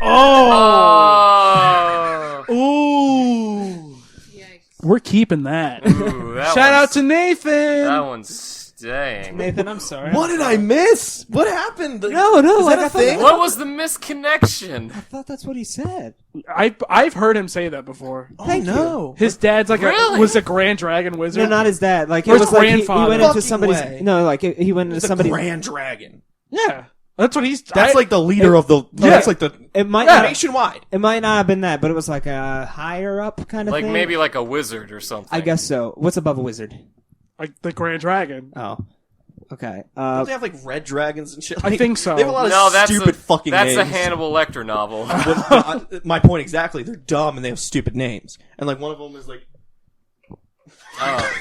Oh. Oh. Ooh. Yikes. We're keeping that. Ooh, that Shout out one's- to Nathan. That one's staying. Nathan, I'm sorry. What did I miss? What happened? No, Is like, that I a thought thing? What was the misconnection? I thought that's what he said. I've heard him say that before. Oh, Thank no. His dad's like Really? was a Grand Dragon wizard. No, not his dad. Like, it Or his was like he grandfather. went into Fucking somebody's. way. No, like he went into It's the somebody's. Grand Dragon. Yeah, that's what he's. That's like the leader of the. Yeah. That's like the It might Yeah. not. nationwide. It might not have been that, but it was like a higher up kind of Like thing. maybe like a wizard or something. I guess so. What's above a wizard? like the Grand Dragon. Oh, okay. Don't they have like red dragons and shit? I think so. They have a lot of No, that's stupid a, fucking that's names. a Hannibal Lecter novel. My point exactly. They're dumb and they have stupid names. And like one of them is like. Oh.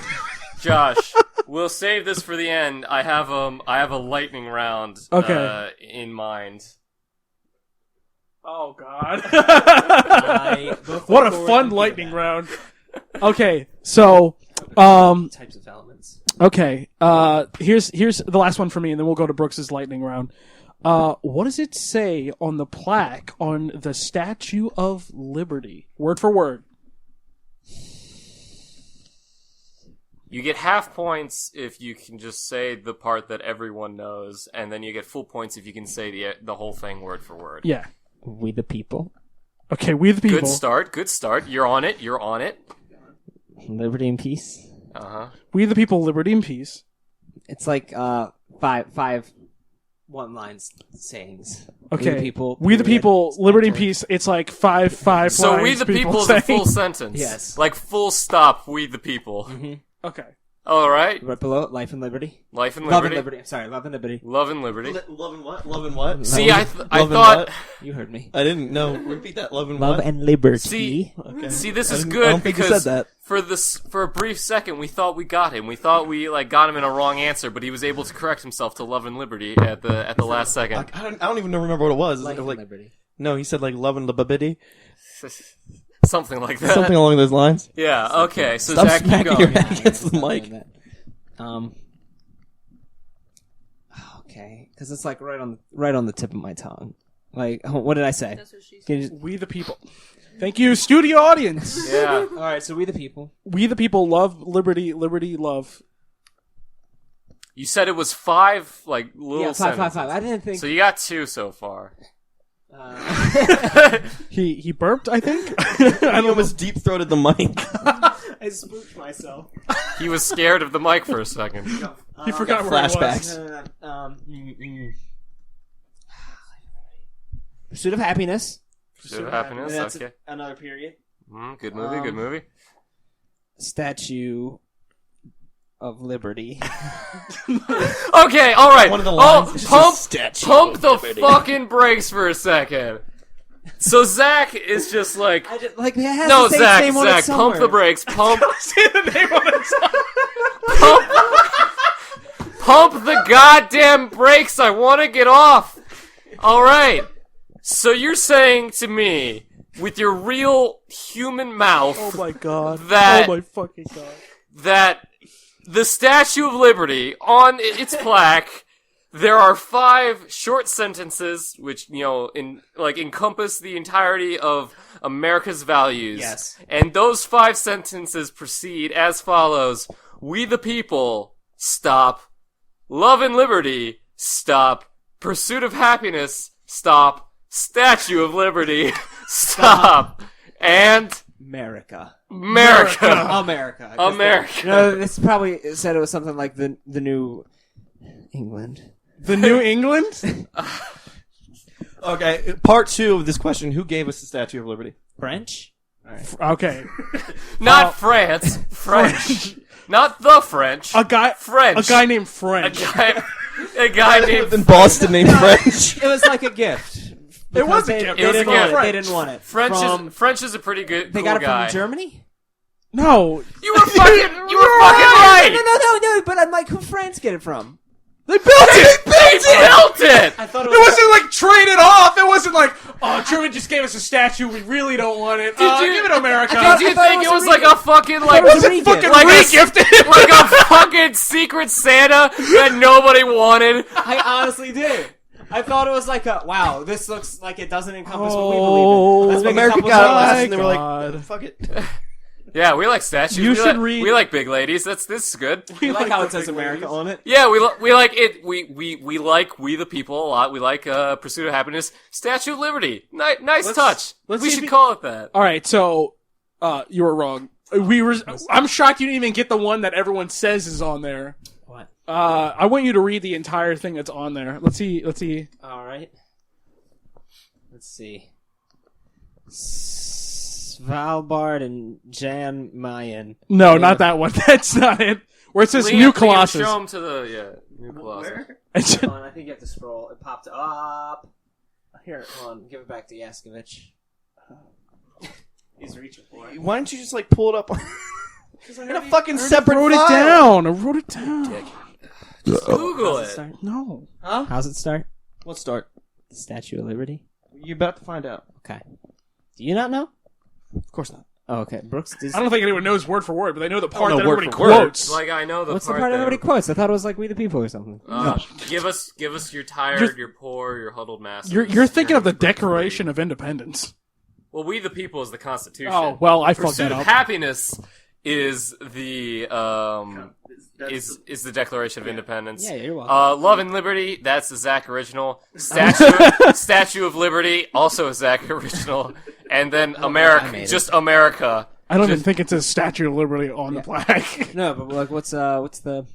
Josh, we'll save this for the end. I have a lightning round Okay. In mind. Oh God! Go What a forward fun and do lightning that. round. Okay, so Types of elements. okay, here's the last one for me, and then we'll go to Brooks's lightning round. What does it say on the plaque on the Statue of Liberty? Word for word. You get half points if you can just say the part that everyone knows, and then you get full points if you can say the whole thing word for word. Yeah. We the people. Okay, we the people. Good start. Good start. You're on it. You're on it. Liberty and peace. Uh-huh. We the people, liberty and peace. It's like five one-line sayings. Okay. We the people. We the period. people, liberty and peace. It's like five So lines we the people is say. a full sentence. Yes. Like full stop, we the people. Okay. All right. Right below it, life and liberty. Life and Love liberty. and liberty. I'm sorry, love and liberty. Love and liberty. Love and what? Love and what? See, I Love and thought... what? You heard me. I didn't know. Repeat that. Love and Love what? and liberty. See, Okay. see, this I is didn't- good I don't think you because said that. for a brief second we thought we got him. We thought we got him in a wrong answer, but he was able to correct himself to love and liberty at the last second. I don't even remember what it was. Life and Like, liberty. no, he said like love and liberty. Something like that. Something along those lines. Yeah. Okay. So Stop Zach, keep smacking going. your head against the mic. Okay, because it's like right on the tip of my tongue. Like, what did I say? That's what she said. Can you just- We the people. Thank you, studio audience. Yeah. All right, so we the people. We the people love liberty, liberty, love. You said it was 5 like little Yeah, five. sentences. I didn't think. So you got 2 so far. He burped, I think. I almost deep throated the mic. I spooked myself. He was scared of the mic for a second. He forgot where he was. Flashbacks. Pursuit of happiness. Pursuit of happiness. That's Okay. another period. Good movie. Good movie. Statue of Liberty. Okay, all right. One of the lines is pump just a statue pump of the Liberty. fucking brakes for a second. So Zach is just like, I just, like, it has no, to say its Zach, name on it pump somewhere. the brakes, pump, Say the name of it. pump the goddamn brakes. I want to get off. All right. So you're saying to me, with your real human mouth, Oh my god. That- Oh my fucking god. that the Statue of Liberty, on its plaque, there are 5 short sentences which, encompass the entirety of America's values. Yes. And those 5 sentences proceed as follows. We the people, stop. Love and liberty, stop. Pursuit of happiness, stop. Statue of Liberty, stop. And America. America. America. America. No, this probably said it was something like the new England. The New England? Okay, part 2 of this question: who gave us the Statue of Liberty? French? Okay. Not France. French. Not the French. A guy French. A guy named A French. guy named in Boston named French. It was like a gift. It was a They- gift. They It was a didn't want gift. it. They didn't want it. French is a pretty good They cool got it guy. from Germany? No. You were fucking No, right. no, but I'm like, who France get it from? They built it! They built it. I thought it It was wasn't like traded off. It wasn't like, oh, German just gave us a statue. We really don't want it. Did you- Give it to America. Did you thought think it it was was a like a fucking it like was a re-gift. fucking like a, re-gifted. like a fucking secret Santa that nobody wanted? I honestly did. I thought it was like a, wow, this looks like it doesn't encompass what we Oh, believe in. Let's make America a couple got it changes. last, and they were like, God. "Fuck it." Yeah, we like statues. You we should like, read- We like big ladies. This is good. You like how it says America on it? Yeah, we like it. We like We the People a lot. We like Pursuit of Happiness. Statue of Liberty. Nice touch. let's We see if should we- call it that. All right, so you were wrong. I'm shocked you didn't even get the one that everyone says is on there. What? I want you to read the entire thing that's on there. Let's see. All right. Let's see. Svalbard and Jan Mayen. No, not that one. That's not it. Where it says New Colossus. Show him to the New Colossus. Hold on, I think you have to scroll. It popped up. Here, hold on. Give it back to Yaskovich. He's reaching for it. Why don't you just like pull it up in a fucking separate I wrote it file? down. I wrote it down. Google How's it it. start? No. How's it start? Let's start. The Statue of Liberty. You're about to find out. Okay. Do you not know? Of course not. Oh, okay. Brooks. I don't think anyone knows word for word, but they know the part know that word everybody for word. quotes. Like I know the What's the part part that everybody quotes? I thought it was like We the People or something. Give us your tired, your poor, your huddled masses. You're thinking of the hungry for Declaration free. of Independence. Well, We the People is the Constitution. Oh, well, I fucked Pursuit that of up. Happiness is the is the Declaration of Independence. Yeah, you're welcome. Love and Liberty, that's the Zach original. Statue of Liberty, also a Zach original. And then I America, made it. just America. I don't even think it says Statue of Liberty on the plaque. No, but like, what's the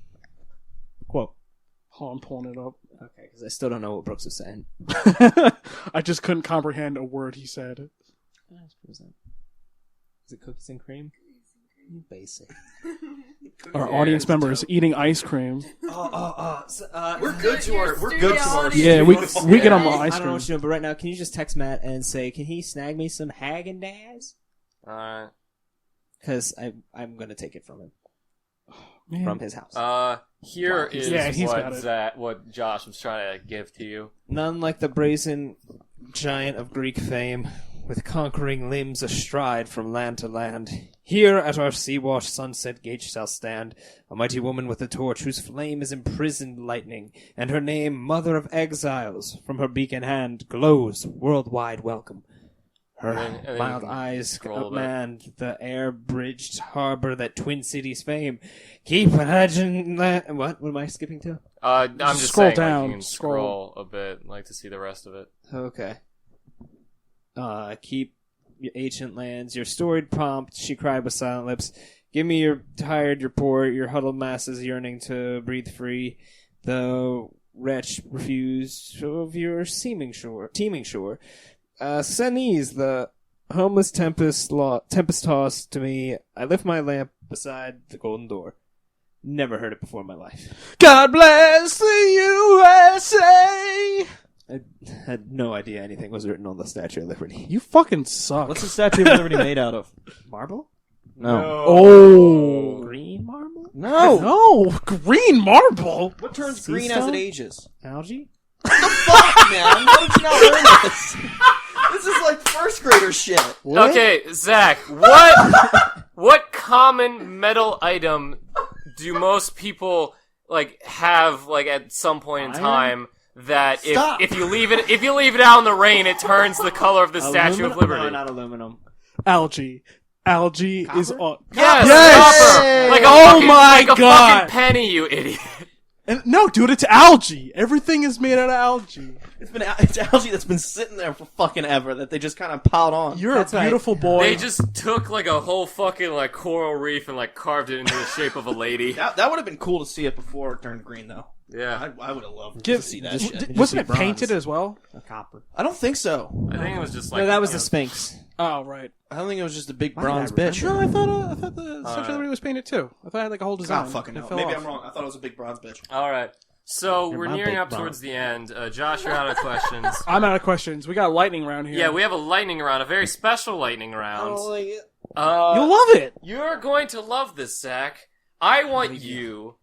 quote? Oh, I'm pulling it up. Okay, because I still don't know what Brooks is saying. I just couldn't comprehend a word he said. Is it cookies and cream? You basic. Our audience member is eating ice cream. We're good to our. We're good to our. Yeah, we get them I ice don't know cream. what you're doing, but right now, can you just text Matt and say, can he snag me some Haagen-Dazs? Alright. Because I'm going to take it from him. Man. From his house. Here is Yeah, he's got it. what Josh was trying to give to you. None like the brazen giant of Greek fame, with conquering limbs astride from land to land. Here at our sea-washed sunset gate shall stand a mighty woman with a torch whose flame is imprisoned lightning, and her name, Mother of Exiles, from her beacon hand glows worldwide welcome. Her And then mild you can eyes scroll a bit. command the air-bridged harbor that Twin Cities fame. Keep legend. What am I skipping to? I'm just Scroll saying, down, like, you can scroll. scroll a bit, like to see the rest of it. Okay. Keep your ancient lands, your storied pomp, she cried with silent lips. Give me your tired, your poor, your huddled masses yearning to breathe free. The wretch refused of your teeming shore. Send these, the homeless tempest tossed to me. I lift my lamp beside the golden door. Never heard it before in my life. God bless the USA. I had no idea anything was written on the Statue of Liberty. You fucking suck. What's the Statue of Liberty made out of? Marble? Oh. Green marble? No, green marble. What turns Sea green as stone? it ages? Algae? Fuck, man! How did you not learn this? This is like first grader shit. Okay, Zach, what common metal item do most people like have like at some point in time that if you leave it out in the rain, it turns the color of the Statue of Liberty? No, not aluminum. Algae is on. Yes, Yes! copper. Like a Oh fucking, my like a God. fucking penny, you idiot. And no, dude, it's algae. Everything is made out of algae. It's algae that's been sitting there for fucking ever that they just kind of piled on. You're That's a right. beautiful boy. They just took like a whole fucking like coral reef and like carved it into the shape of a lady. That would have been cool to see it before it turned green, though. Yeah, I would have loved Give- to see that shit. Wasn't it bronze. painted as well? A copper. I don't think so. I think it was just like No, that was you the know, Sphinx. Oh, right. I don't think it was just a big Why did bronze I bitch. No, I thought the Statue of Liberty was painted too. I thought it had like a whole I design. don't fucking It know. fell Maybe off. I'm wrong. I thought it was a big bronze bitch. All right, so we're my nearing big up bro. towards the end. Josh, you're out of questions. I'm out of questions. We got a lightning round here. Yeah, we have a lightning round, a very special lightning round. You'll love it. You're going to love this, Zach. I want you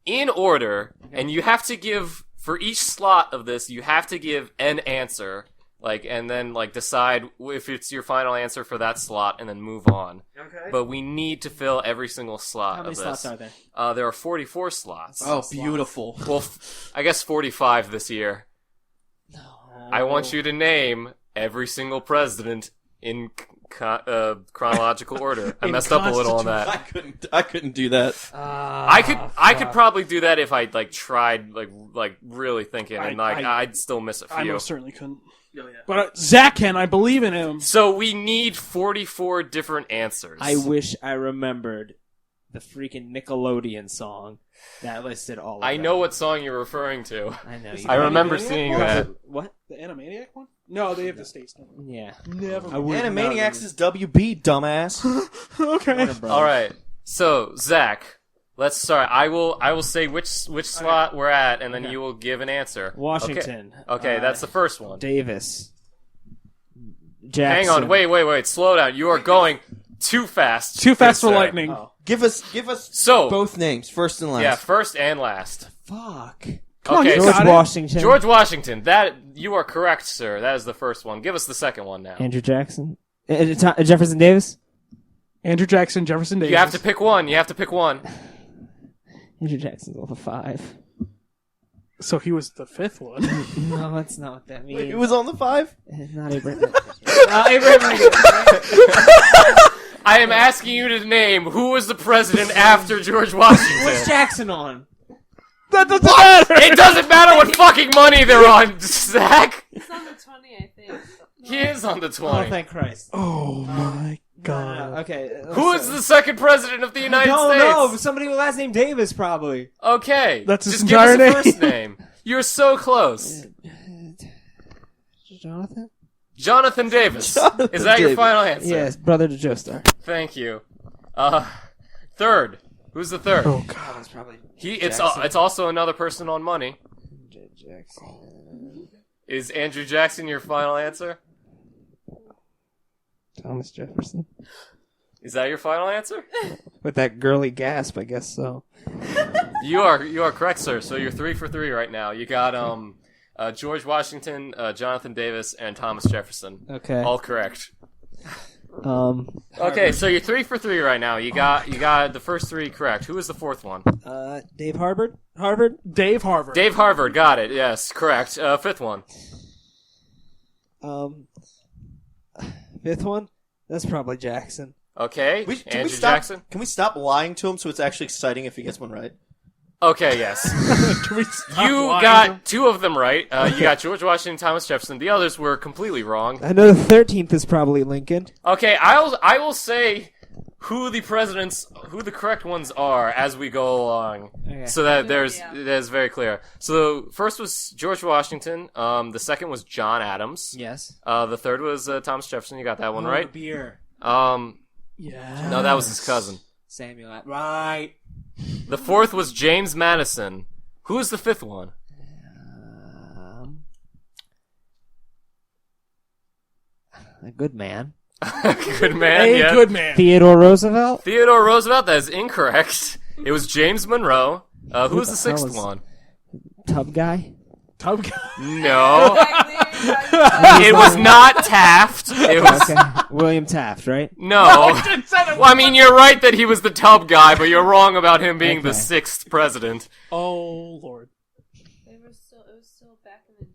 in order, and you have to give for each slot of this. You have to give an answer, and then decide if it's your final answer for that slot, and then move on. Okay. But we need to fill every single slot How many of slots this. are there? There are 44 slots. Oh, beautiful. Well, I guess 45 this year. I want you to name every single president in chronological order. I messed up a little on that. I couldn't do that. I could probably do that if I tried really thinking, and I'd still miss a I few. most certainly couldn't. But Zach can. I believe in him. So we need 44 different answers. I wish I remembered the freaking Nickelodeon song that listed all of I them. know what song you're referring to. I know. I remember seeing that. What? The Animaniac one? No, they have the States. Yeah. Never. I would not Animaniacs is WB, dumbass. Okay. All right. So Zach, let's start. I will say which slot we're at, and then you will give an answer. Washington. Okay, that's the first one. Davis. Jackson. Hang on. Wait. Slow down. You are going too fast. Too fast for Good sir. lightning. Oh. Give us So both names, first and last. yeah, first and last. Fuck. Come on, Okay, you George got it. Washington. George Washington. That you are correct, sir. That is the first one. Give us the second one now. Andrew Jackson. Jefferson Davis. Andrew Jackson, Jefferson Davis. You have to pick one. Andrew Jackson's over 5. So he was the fifth one. No, that's not what that means. Wait, who was on the 5? Not Abraham. Abraham Lincoln. I am asking you to name who was the president after George Washington. What's Jackson on? That doesn't matter. It doesn't matter what fucking money they're on, Zach. It's on the 20, I think. He is on the Oh, 20. thank Christ. Oh my god. Okay. Who is the second president of the United No, States? no, somebody with last name Davis, probably. Okay, That's his just give us entire the first name. You're so close. Jonathan? Jonathan Davis. Jonathan Is that your Davis. final answer? Yes, brother to Joestar. Thank you. Third. Who's the third? Oh god. That's probably It's also another person on money. Jackson. Is Andrew Jackson your final answer? Thomas Jefferson. Is that your final answer? With that girly gasp, I guess so. You are correct, sir. So you're 3 for 3 right now. You got George Washington, Jonathan Davis, and Thomas Jefferson. Okay. All correct. Okay, so you're 3 for 3 right now. You got the first 3 correct. Who was the fourth one? Dave Harvard? Harvard? Dave Harvard. Dave Harvard. Got it. Yes, correct. Fifth one. Fifth one? That's probably Jackson. Okay. Can we Andrew stop? Jackson. Can we stop lying to him so it's actually exciting if he gets one right? Okay. Yes. Can we stop You lying to got him? 2 of them right. You got George Washington, Thomas Jefferson. The others were completely wrong. I know the 13th is probably Lincoln. Okay, I will say who the correct ones are as we go along, Okay. so that Yeah. that's very clear. So first was George Washington. The second was John Adams. Yes. The third was Thomas Jefferson. You got that one right. Beer. Yeah. No, that was his cousin. Samuel. Right. The fourth was James Madison. Who's the fifth one? A good man. Good man, Hey, yeah. good man. Theodore Roosevelt? Theodore Roosevelt, that is incorrect. It was James Monroe. Who was the the hell sixth is- one? Tub guy? Tub guy. No. Exactly. It was not Taft. It was... Okay. William Taft, right? No. Well, I mean, you're right that he was the tub guy, but you're wrong about him being the Okay. sixth president. Oh, Lord. It was still back in the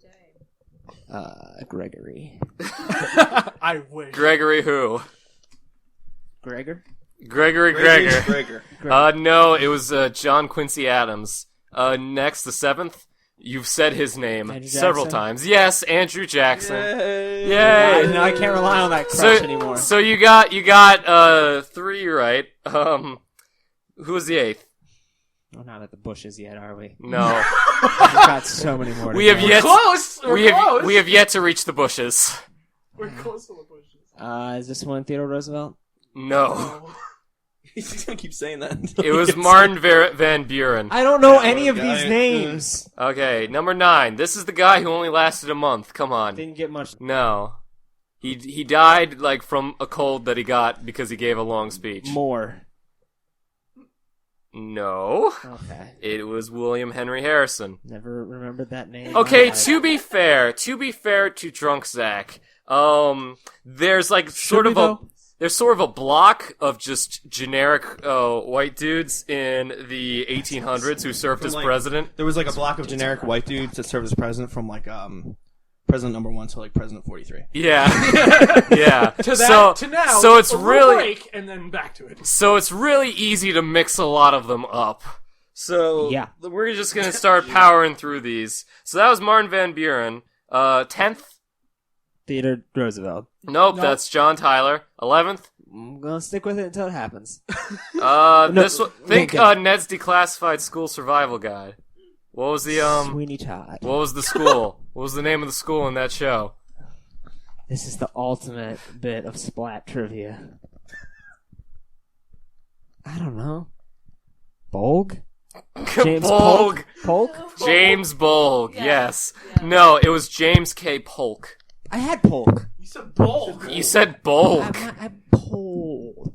day. Gregory. I wish. Gregory who? Gregor? Gregory Raging Gregor. Gregor. No, it was John Quincy Adams. Next, the seventh. You've said his name Andrew several Jackson? times. Yes, Andrew Jackson. Yay. Yay! I can't rely on that crush anymore. So you got three right. Who was the eighth? We're not at the bushes yet, are we? No. We've got so many more. We have yet Close. We're close. we have yet to reach the bushes. We're close to the bushes. Is this one Theodore Roosevelt? No. He's just gonna keep saying that. It was Martin Van Buren. I don't know Yeah, any of guy. these names. Okay, number 9. This is the guy who only lasted a month. Come on. Didn't get much. No. He died like from a cold that he got because he gave a long speech. More. No. Okay. It was William Henry Harrison. Never remembered that name. Okay, Alright. to be fair to Drunk Zach, there's like sort we, of though? there's sort of a block of just generic white dudes in the 1800s who served as like- president. There was like a block of generic white dudes that served as president from like president number 1 to like president 43. Yeah, yeah. To that, to now. so it's a little really, break, and then back to it. so it's really easy to mix a lot of them up. So Yeah. we're just gonna start powering through these. So that was Martin Van Buren. 10th. Theodore Roosevelt. Nope, that's John Tyler. 11th. I'm gonna stick with it until it happens. This one, think Lincoln. Ned's Declassified School Survival Guide. What was the Sweeney Todd. What was the school? What was the name of the school in that show? This is the ultimate bit of splat trivia. I don't know. Bolg? James Bolg. Polk? James Bolg. Yeah. Yes. Yeah. No, it was James K. Polk. I had Polk. You said bulk. You said Bolg. I Polk.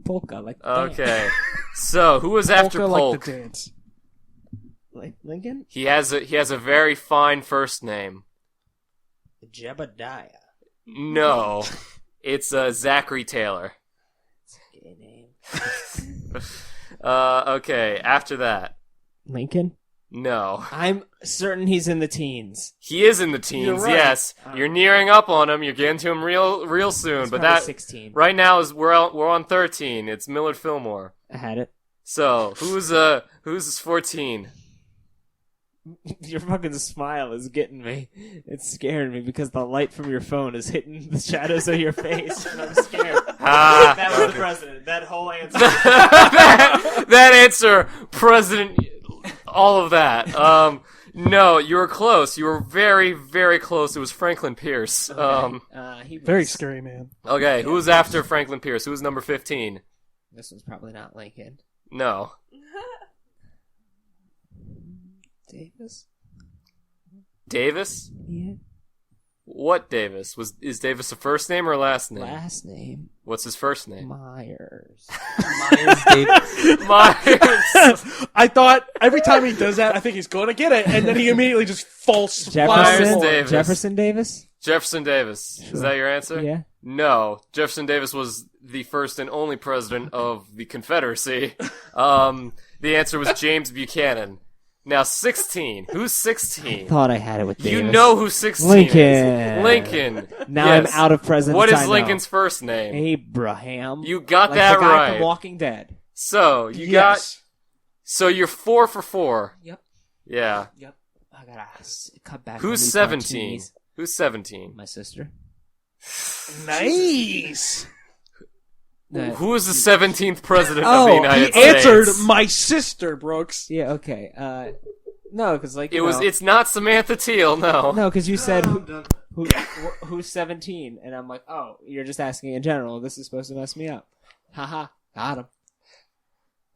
Polka, like the dance. Okay. So who was after Polka Polk? like the dance. Like Lincoln? He has a very fine first name. Jebediah. No, it's Zachary Taylor. Gay name. Okay. After that, Lincoln? no. I'm certain he's in the teens. He is in the teens, You're right. yes. You're nearing up on him. You're getting to him real soon. He's But probably that 16. right now is we're on 13. It's Millard Fillmore. I had it. So who's 14? Your fucking smile is getting me. It's scaring me because the light from your phone is hitting the shadows of your face, and I'm scared. Ah, That was the president. That whole answer. that answer, President. All of that. No, you were close. You were very, very close. It was Franklin Pierce. He was, Very scary, man. Okay, who was after Franklin Pierce? Who was number 15? This one's probably not Lincoln. No. Davis? Davis? Yeah. What Davis? Is Davis a first name or a last name? Last name? What's his first name? Myers. Myers Davis. Myers. I thought every time he does that, I think he's going to get it, and then he immediately just falls. Myers Jefferson? Davis. Jefferson Davis? Jefferson Davis. Is that your answer? Yeah. No. Jefferson Davis was the first and only president of the Confederacy. The answer was James Buchanan. Now 16. Who's 16? Thought I had it with Davis. You know who 16 Lincoln. is. Lincoln. Now Yes. I'm out of presidents. What is I know. Lincoln's first name? Abraham. You got like that the guy right. From Walking Dead. So, you Yes. So you're 4 for 4. Yep. Yeah. Yep. I gotta cut back. Who's on these 17? martinis. Who's 17? My sister. Nice. Who is the 17th president of Oh, the he United He States? answered my sister, Brooks. Yeah. Okay. No, because like It you was. know- It's not Samantha Teal. No. No, because you said who's 17, and I'm like, oh, you're just asking in general. This is supposed to mess me up. Haha, got him.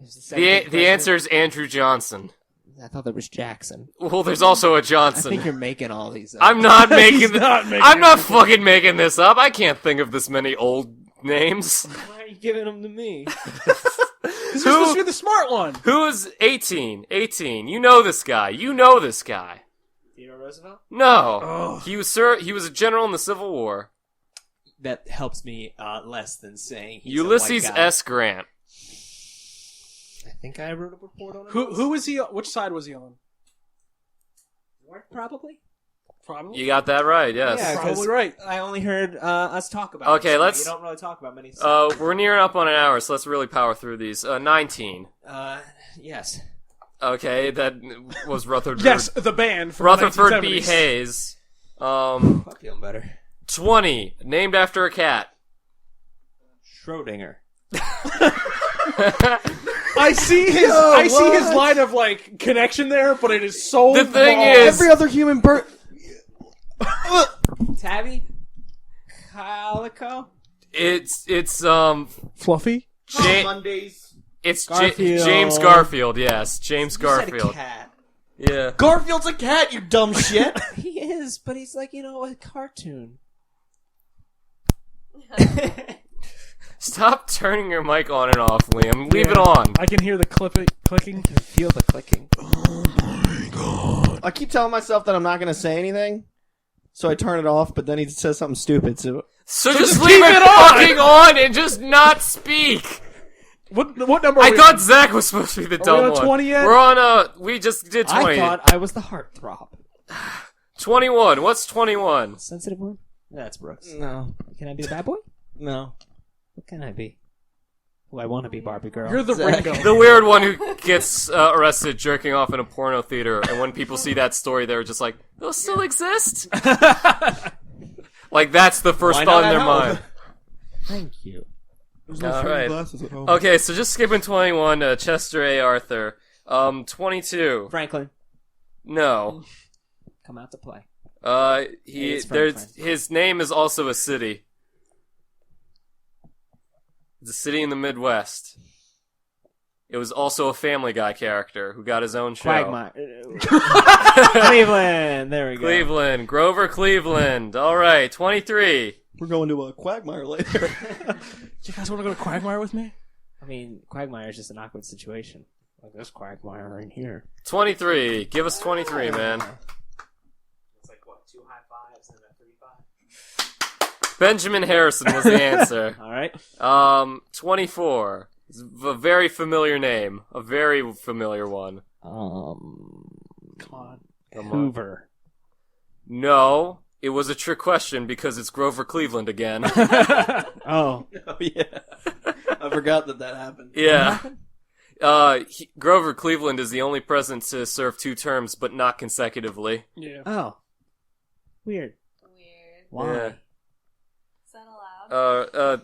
The answer is Andrew Johnson. I thought there was Jackson. Well, there's also a I Johnson. think you're making all these up. I'm not making I'm not it. fucking making this up. I can't think of this many old names. Why are you giving them to me? This is supposed to be the smart one. Who is 18? 18. You know this guy. Theodore Roosevelt? No. Oh. He was a general in the Civil War. That helps me less than saying he's Ulysses a white guy. S. Grant. I think I wrote a report on it. Who was he? Which side was he on? Probably. Probably. You got that right, yes. Yeah, Probably right. I only heard us talk about Okay, it, so let's- You don't really talk about many. We're nearing up on an hour, so let's really power through these. 19. Yes. Okay, that was Rutherford. Yes, the band from Rutherford the B. 1970s. Hayes. I'm feeling better. 20. Named after a cat. Schrodinger. I see his line of like connection there, but it is so The thing wrong. is- Every other human bird. Tabby. Calico. It's Fluffy. Mondays. it's Garfield. James Garfield. Yes, James You Garfield. said a cat. Yeah. Garfield's a cat, you dumb shit. He is, but he's like, a cartoon. Stop turning your mic on and off, Liam. Leave it on. I can hear the clicking. I can feel the clicking. I keep telling myself that I'm not going to say anything, so I turn it off, but then he says something stupid, so... So just keep leave it it on! fucking on and just not speak. What number? Are I we thought on? Zach was supposed to be the we dumb on one. 20 yet? We're on we just did 20. I thought I was the heartthrob. 21. What's 21? Sensitive one? That's Brooks. No. Can I be the bad boy? No. What can I be? Oh, I want to be Barbie girl. You're the Zach. Ringo. The weird one who gets arrested jerking off in a porno theater, and when people see that story, they're just like, those still exist? Like, that's the first Why thought not in their at home? mind. Thank you. All right. Glasses at home. Okay, so just skipping 21, Chester A. Arthur. 22. Franklin, No. come out to play. He It's there's Franklin. his name is also a city. It's a city in the Midwest. It was also a Family Guy character who got his own show. Quagmire. Cleveland. There we go. Cleveland, Grover Cleveland. All right, 23. We're going to a Quagmire later. Do you guys want to go to Quagmire with me? I mean, Quagmire is just an awkward situation. Like, there's Quagmire in here. 23. Give us 23, man. It's like, what, 2 high fives and a 35? Benjamin Harrison was the answer. All right. 24. It's a very familiar name. A very familiar one. Come on. Come on. Hoover. No, it was a trick question because it's Grover Cleveland again. Oh. Oh, yeah. I forgot that happened. Yeah. Grover Cleveland is the only president to serve 2 terms, but not consecutively. Yeah. Oh. Weird. Weird. Why? Yeah. Is that allowed?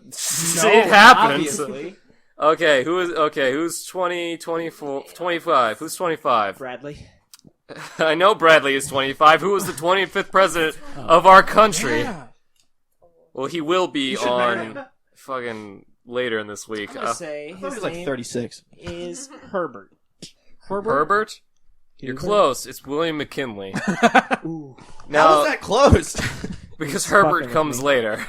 It happens. Obviously. Okay, who's 20, 24, 25? Who's 25? Bradley. I know Bradley is 25. Who was the 25th president of our country? Yeah. Well, he will be should marry on fucking later in this week. I'm gonna say I thought he his was like name 36. is Herbert. Herbert? You're close. It's William McKinley. Ooh. How Now, was that close? because fucking Herbert with comes me. later.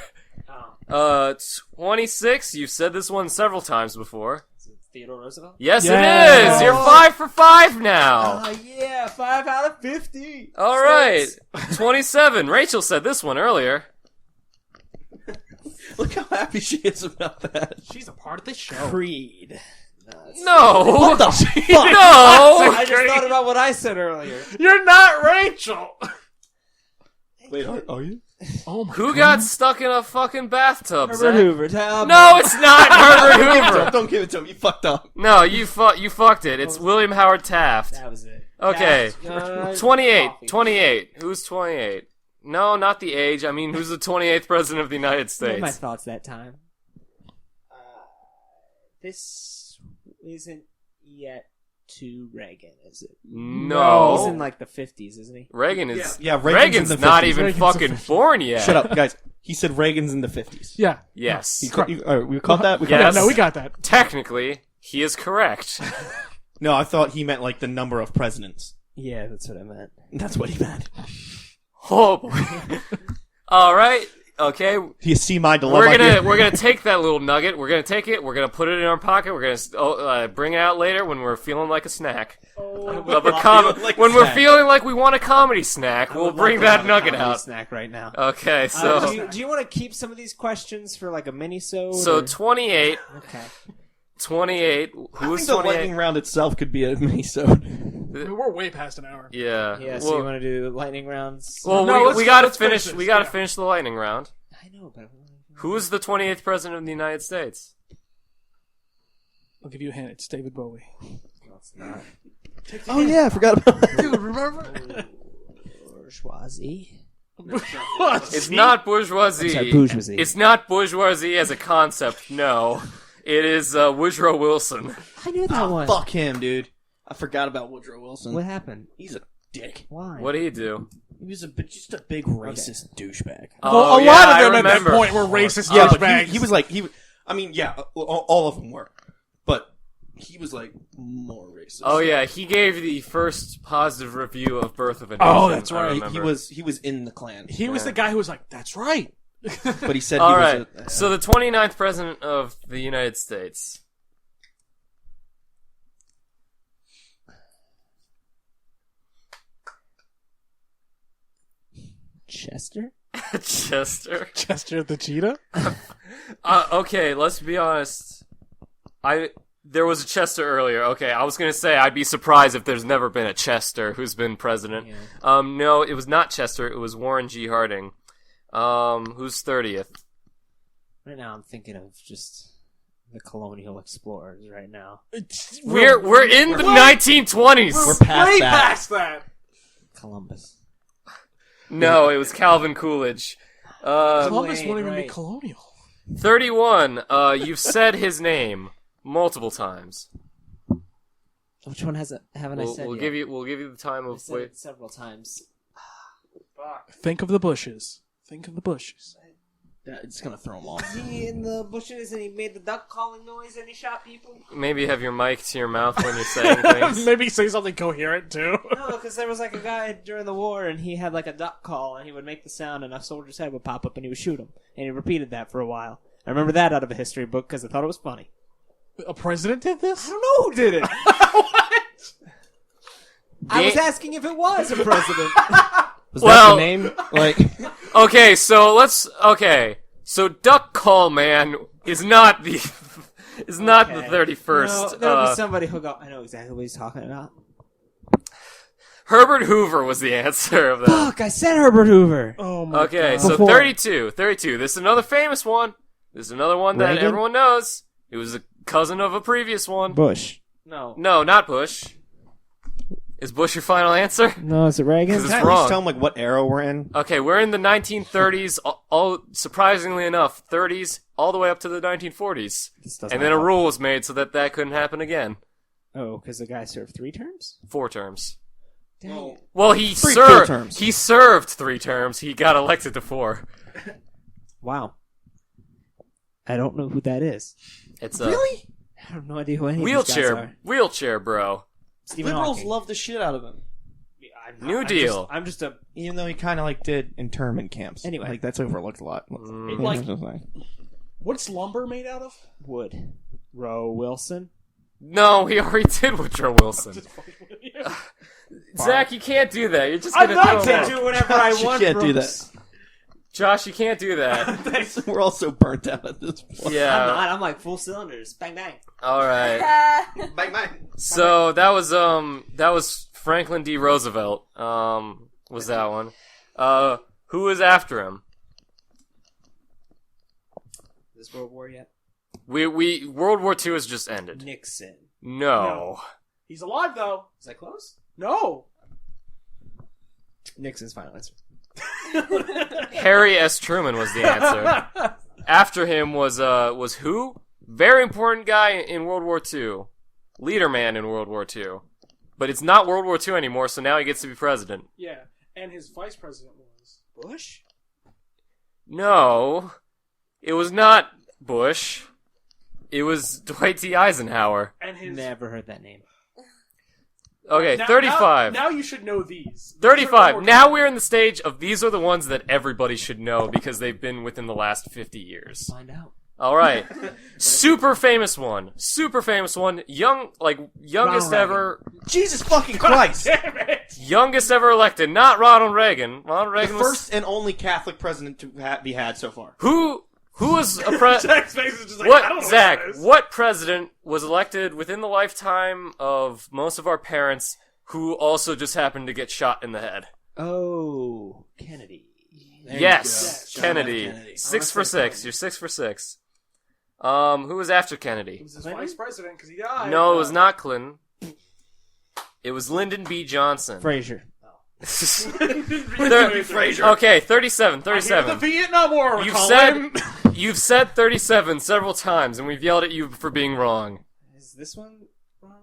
Oh. 26. You've said this one several times before. Is it Theodore Roosevelt? Yes, Yeah. it is. You're 5 for 5 now. Yeah, 5 out of 50. All right. 27. Rachel said this one earlier. Look how happy she is about that. She's a part of this show. Creed. No. What the fuck? No. I just thought about what I said earlier. You're not Rachel. Wait, are you? Oh my Who got stuck in a fucking bathtub? Herbert Zach? Hoover. Tell No, it's not Herbert Hoover. Don't give it to him. You fucked up. No, you fucked it. It's William Howard Taft. That was it. Okay. Taft, 28. coffee. 28. Who's 28? No, not the age. I mean, who's the 28th president of the United I had my States? thoughts that time. This isn't yet to Reagan, is it? He's No. in like the 50s, isn't he? Reagan is. Yeah, Reagan's in the not 50s. even Reagan's fucking born yet. Shut up, guys. He said Reagan's in the 50s. Yeah. Yes. All right, we caught that? We caught Yes. that? No, we got that. Technically, He is correct. No, I thought he meant like the number of presidents. Yeah, that's what I meant. That's what he meant. Oh boy. All right. Okay. You see my dilemma? We're gonna take that little nugget. We're gonna take it. We're gonna put it in our pocket. We're gonna bring it out later when we're feeling like a snack. When we're feeling like we want a comedy snack, we'll bring that nugget out. Snack right now. Okay. So do you want to keep some of these questions for like a mini-sode? So 28. Okay. 28. I Who's think the 28? lightning round itself could be a mini-sode. We're way past an hour. Yeah. Yeah. So you want to do lightning rounds? Well, No, we gotta let's finish. this. We gotta finish the lightning round. I know, but Who's the 28th president of the United States? I'll give you a hint. It's David Bowie. no, it's not. Oh yeah, I forgot about that. Dude, remember? Bourgeoisie. It's not bourgeoisie. Sorry, bourgeoisie. It's not bourgeoisie as a concept. No, it is Woodrow Wilson. I knew that one. Fuck him, dude. I forgot about Woodrow Wilson. What happened? He's a dick. Why? What did he do? He was just a big racist douchebag. Oh, a yeah, lot of I them at that remember. point were racist Yeah, but douchebags. he was like I mean, yeah, all of them were, but he was like more racist. Oh yeah, he gave the first positive review of Birth of a Nation. Oh, that's I right. remember. He was in the Klan. He was the guy who was like, "That's right." But he said All he right. was So the 29th president of the United States. Chester? Chester. Chester the cheetah. Okay, let's be honest. There was a Chester earlier. Okay, I was gonna say I'd be surprised if there's never been a Chester who's been president. Yeah. No, it was not Chester. It was Warren G. Harding. Who's 30th? Right now, I'm thinking of just the colonial explorers. Right now, We're in the 1920s. We're past way that. past that. Columbus. No, it was Calvin Coolidge. Columbus wait, won't even be right. colonial. 31. You've said his name multiple times. Which one haven't I said We'll yet? give you the time I of said wait. it several times. Think of the bushes. Think of the bushes. It's gonna throw him off. He in the bushes and he made the duck calling noise and he shot people. Maybe have your mic to your mouth when you're saying things. Maybe say something coherent too. No, because there was like a guy during the war and he had like a duck call and he would make the sound and a soldier's head would pop up and he would shoot him. And he repeated that for a while. I remember that out of a history book because I thought it was funny. A president did this? I don't know who did it. I was asking if it was a president. Was Well- that the name? Like, Okay, so Duck Call Man is not the is not the 31st. No, there'll be somebody who'll go, I know exactly what he's talking about. Herbert Hoover was the answer of that. Fuck, I said Herbert Hoover. Oh my Okay, god. so Before. 32. This is another famous one. This is another one that Reagan? everyone knows. It was a cousin of a previous one. Bush. No. No, not Bush. Is Bush your final answer? No, is it Reagan? It's can I at wrong. least tell him like what era we're in? Okay, we're in the 1930s, all surprisingly enough, 30s, all the way up to the 1940s. This doesn't And then a help. rule was made so that couldn't happen again. Oh, because the guy served 3 terms? 4 terms. Dang it. Well, he Three served. full terms. He served 3 terms. He got elected to 4. Wow. I don't know who that is. It's Really? I have no idea who any of these guys are. wheelchair, bro. Stephen Liberals Hawking. love the shit out of him. New Deal. I'm just a... Even though he kind of like did internment camps. Anyway. like that's overlooked a lot. Like- What's lumber made out of? Wood. Roe Wilson. No, he already did Woodrow Wilson. Zach, you can't do that. You're just gonna I throw can him do off. whatever I You want, can't do Brooks. Josh, you can't do that. We're all so burnt out at this point. I'm Yeah. not. I'm like full cylinders. Bang, bang. All right. Bang, bang. So that was Franklin D. Roosevelt. Was that one? Who was after him? Is this World War yet? We World War II has just ended. Nixon. No. He's alive though. Is that close? No. Nixon's final answer. Harry S. Truman was the answer. After him was who? Very important guy in World War II. Leader man in World War II. But it's not World War II anymore, so now he gets to be president. Yeah, and his vice president was Bush. No. It was not Bush. It was Dwight D. Eisenhower. And his Never heard that name. Okay, Now- 35. Now you should know these. 35. Now we're in the stage of these are the ones that everybody should know because they've been within the last 50 years. Find out. All right. Super famous one. Youngest Ronald ever. Jesus fucking Christ! Damn it! Youngest ever elected. Not Ronald Reagan. Ronald The Reagan was. first and only Catholic president to be had so far. Who was a president? Zach's face is just like, I don't know Zach, what that is. what president was elected within the lifetime of most of our parents who also just happened to get shot in the head? Oh, Kennedy. There you Yes, go. Kennedy. John F. Kennedy. 6 for 6. You're 6 for 6. Who was after Kennedy? He was his vice president because he died. No, it was not Clinton. It was Lyndon B. Johnson. go. Frazier. Frazier. Okay, 37. I hear the Vietnam War. You've Colin. You've said 37 several times, and we've yelled at you for being wrong. Is this one Ronald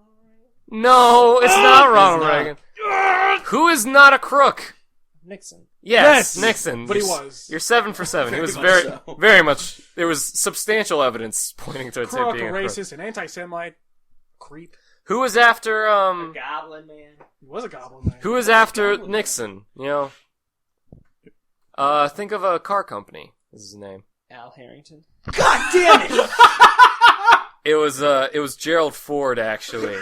No, it's not Ronald not. Reagan. Who is not a crook? Nixon? Yes, Yes, Nixon. but he You're- was. You're 7 for 7. He was much very, so. very much. There was substantial evidence pointing towards him Crook, a being a crook. racist, an anti-Semite, creep. Who was after Goblin man. He was a goblin man. Who was after Nixon? You know. Think of a car company. This is his name. Al Harrington. God damn it! It was Gerald Ford actually.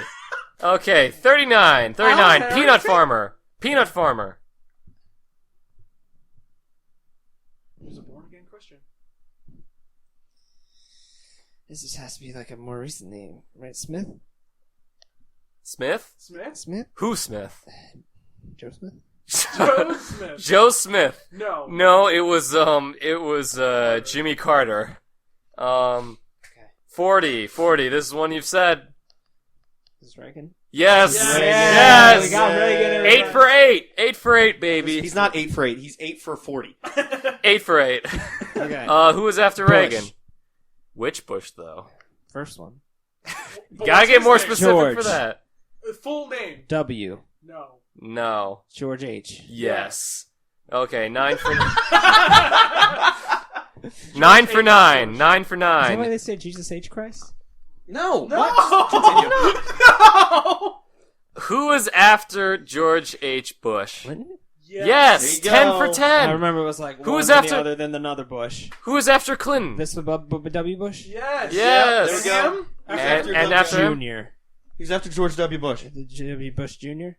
Okay, 39. Harrington? Peanut Farmer. Peanut Farmer. He was a born-again Christian. This just has to be like a more recent name, right? Smith? Smith? Smith? Who Smith? Joe Smith? Joe Smith. Joe Smith. No. No, it was Jimmy Carter. 40. This is one you've said. Is this Reagan? Yes. Yes. Yes. We got Reagan. 8 for 8. 8 for 8, baby. He's not 8 for 8. He's 8 for 40. 8 for 8. Okay. Who was after Bush. Reagan? Which Bush though? First one. But Gotta what's get his more name? specific for George. that. Full name. W. No. No. George H. Yes. Okay, 9 for 9 for 9. 9 for Is that why 9. they say Jesus H. Christ? No. No. What? Continue. No. Who was after George H. Bush? Clinton? Yes, There you 10 for go. 10. I remember it was like Who one was or the after- other than another Bush. Who was after Clinton? This was W. Bush? Yes. Yes. There we go. Him? And after him? Junior. He's after George W. Bush. The W. Bush Jr.?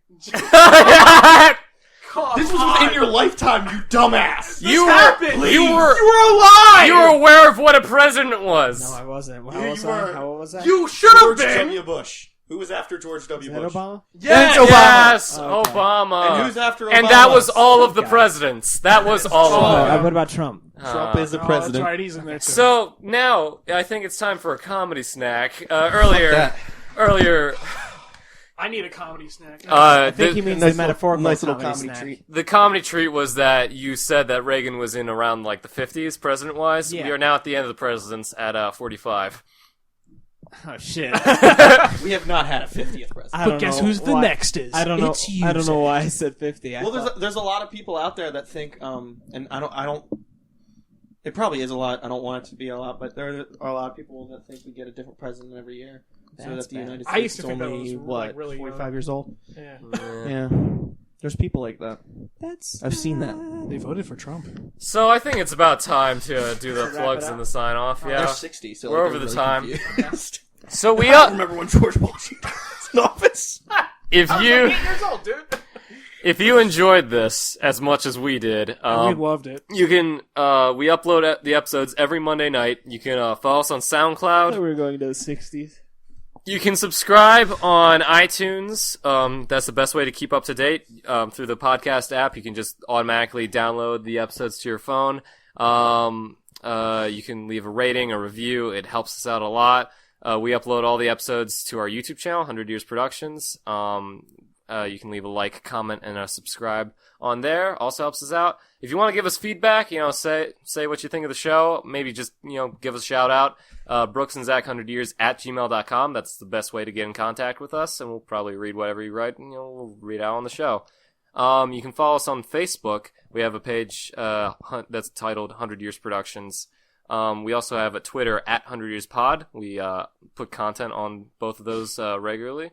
Come This was on. within your lifetime, you dumbass. you happened. were You alive. You were aware of what a president was. No, I wasn't. How You was were. I? How old was I? You should have George been. W. Bush. Who was after George Is W. that Bush? Obama? Yes. Yes, Okay. Obama. And who's after Obama? And that was all of the Guy. presidents. That was all Oh, of them. What about Trump? Trump is the Oh, president. that's right. He's in there too. So now I think it's time for a comedy snack. Earlier, I need a comedy snack. I think he means nice the metaphorical nice little comedy comedy snack. treat. the comedy treat was that you said that Reagan was in around like the 50s, president-wise. Yeah. We are now at the end of the presidents at 45. Oh shit! We have not had a 50th president. I but don't guess know who's the why- next is? I don't know. It's you, I don't know Zach. why I said 50. Well, there's a lot of people out there that think, and I don't. It probably is a lot. I don't want it to be a lot, but there are a lot of people that think we get a different president every year, so That's that the bad. United I States used to is think that only was, what like, really 45 young. years old. Yeah. Yeah, there's people like that. That's I've seen that. They voted for Trump. So I think it's about time to do the Wrap plugs it up? and the sign off. They're Yeah. 60, so We're like, over they're the really time. confused. So we I don't remember when George Washington was in office. if I was you like 8 years old, dude. if you enjoyed this as much as we did, we loved it. you can we upload the episodes every Monday night. You can follow us on SoundCloud. we're going to the 60s. You can subscribe on iTunes. That's the best way to keep up to date through the podcast app. You can just automatically download the episodes to your phone. You can leave a rating, a review. It helps us out a lot. We upload all the episodes to our YouTube channel, 100 Years Productions. You can leave a like, comment, and a subscribe on there. Also helps us out. If you want to give us feedback, say what you think of the show. Maybe just, give us a shout out. Brooks and Zach 100 Years at gmail.com. That's the best way to get in contact with us, and we'll probably read whatever you write, and we'll read out on the show. You can follow us on Facebook. We have a page that's titled 100 Years Productions. We also have a Twitter at 100 Years Pod. We put content on both of those regularly.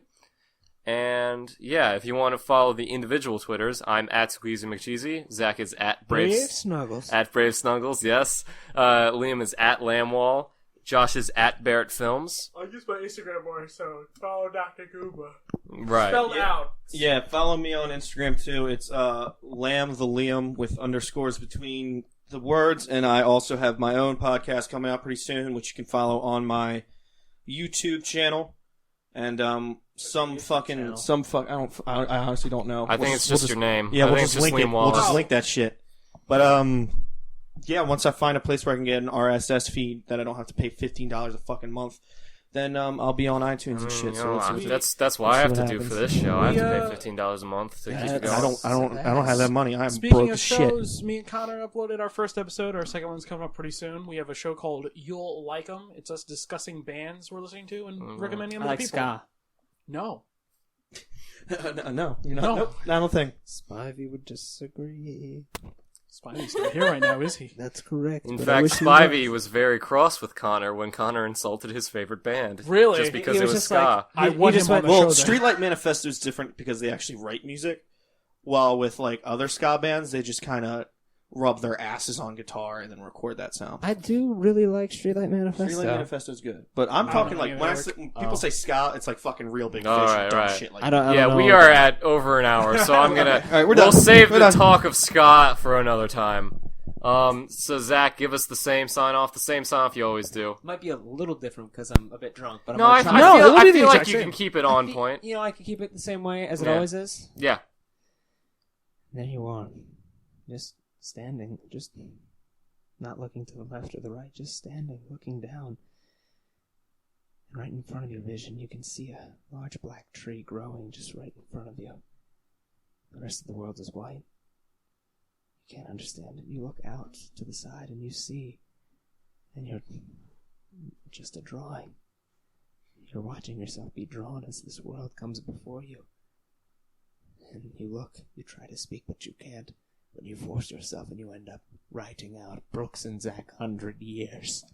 And yeah, if you want to follow the individual Twitters, I'm at Squeezy McCheesy. Zach is at Brave Snuggles. At Brave Snuggles, yes. Liam is at Lambwall. Josh is at Barrett Films. I use my Instagram more, so follow Dr. Gooba. Right. Spelled out. Yeah, follow me on Instagram too. It's Lamb the Liam with underscores between the words, and I also have my own podcast coming out pretty soon, which you can follow on my YouTube channel. And I honestly don't know. I think it's just your name. Yeah, I we'll think just it's link it. Liam Wallace. We'll just link that shit. But yeah, once I find a place where I can get an RSS feed that I don't have to pay $15 a fucking month, then I'll be on iTunes and shit. So that's what I have to do happens. for this show. I have to pay $15 a month to keep it going. I don't have that money. I'm Speaking broke of as shit. shows, me and Connor uploaded our first episode. Our second one's coming up pretty soon. We have a show called You'll Like 'Em. It's us discussing bands we're listening to and recommending them I like to people. ska. No. No, you're not. No. Nope, I don't think. Spivey would disagree. Spivey's not here right now, is he? That's correct. In but I fact, wish he Spivey was very cross with Connor when Connor insulted his favorite band. Really? Just because He it was was just ska. I He want just him on went- the Well, show then. Streetlight Manifesto is different because they actually write music, while with like other ska bands, they just kind of rub their asses on guitar and then record that sound. I do really like Streetlight Manifesto. Streetlight Manifesto is good, but I'm I talking don't like know when, either. when people say ska, it's like fucking real big fish All and right, dumb right. shit like I don't Yeah, know. we are at over an hour, so I'm gonna. All right, we're we'll done. save We're the done. talk of ska for another time. So Zach, give us the same sign off you always do. Might be a little different because I'm a bit drunk, but I'm No, gonna I try. No, it'll be feel the like exact you same. can keep it on point. You know, I can keep it the same way as it Yeah. always is. Yeah. There you are, just standing, just not looking to the left or the right, just standing, looking down. And right in front of your vision, you can see a large black tree growing just right in front of you. The rest of the world is white. You can't understand it. You look out to the side and you see, and you're just a drawing. You're watching yourself be drawn as this world comes before you. And you look, you try to speak, but you can't. But you force yourself and you end up writing out Brooks and Zach 100 years.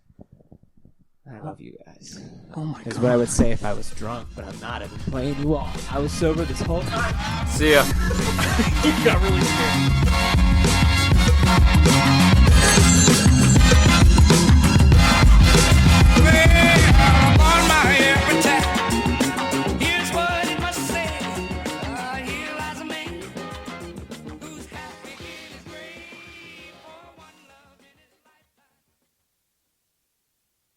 I love you guys. Oh my Is god. what I would say if I was drunk, but I'm not. I've been playing you all. I was sober this whole time. See ya. You got really scared.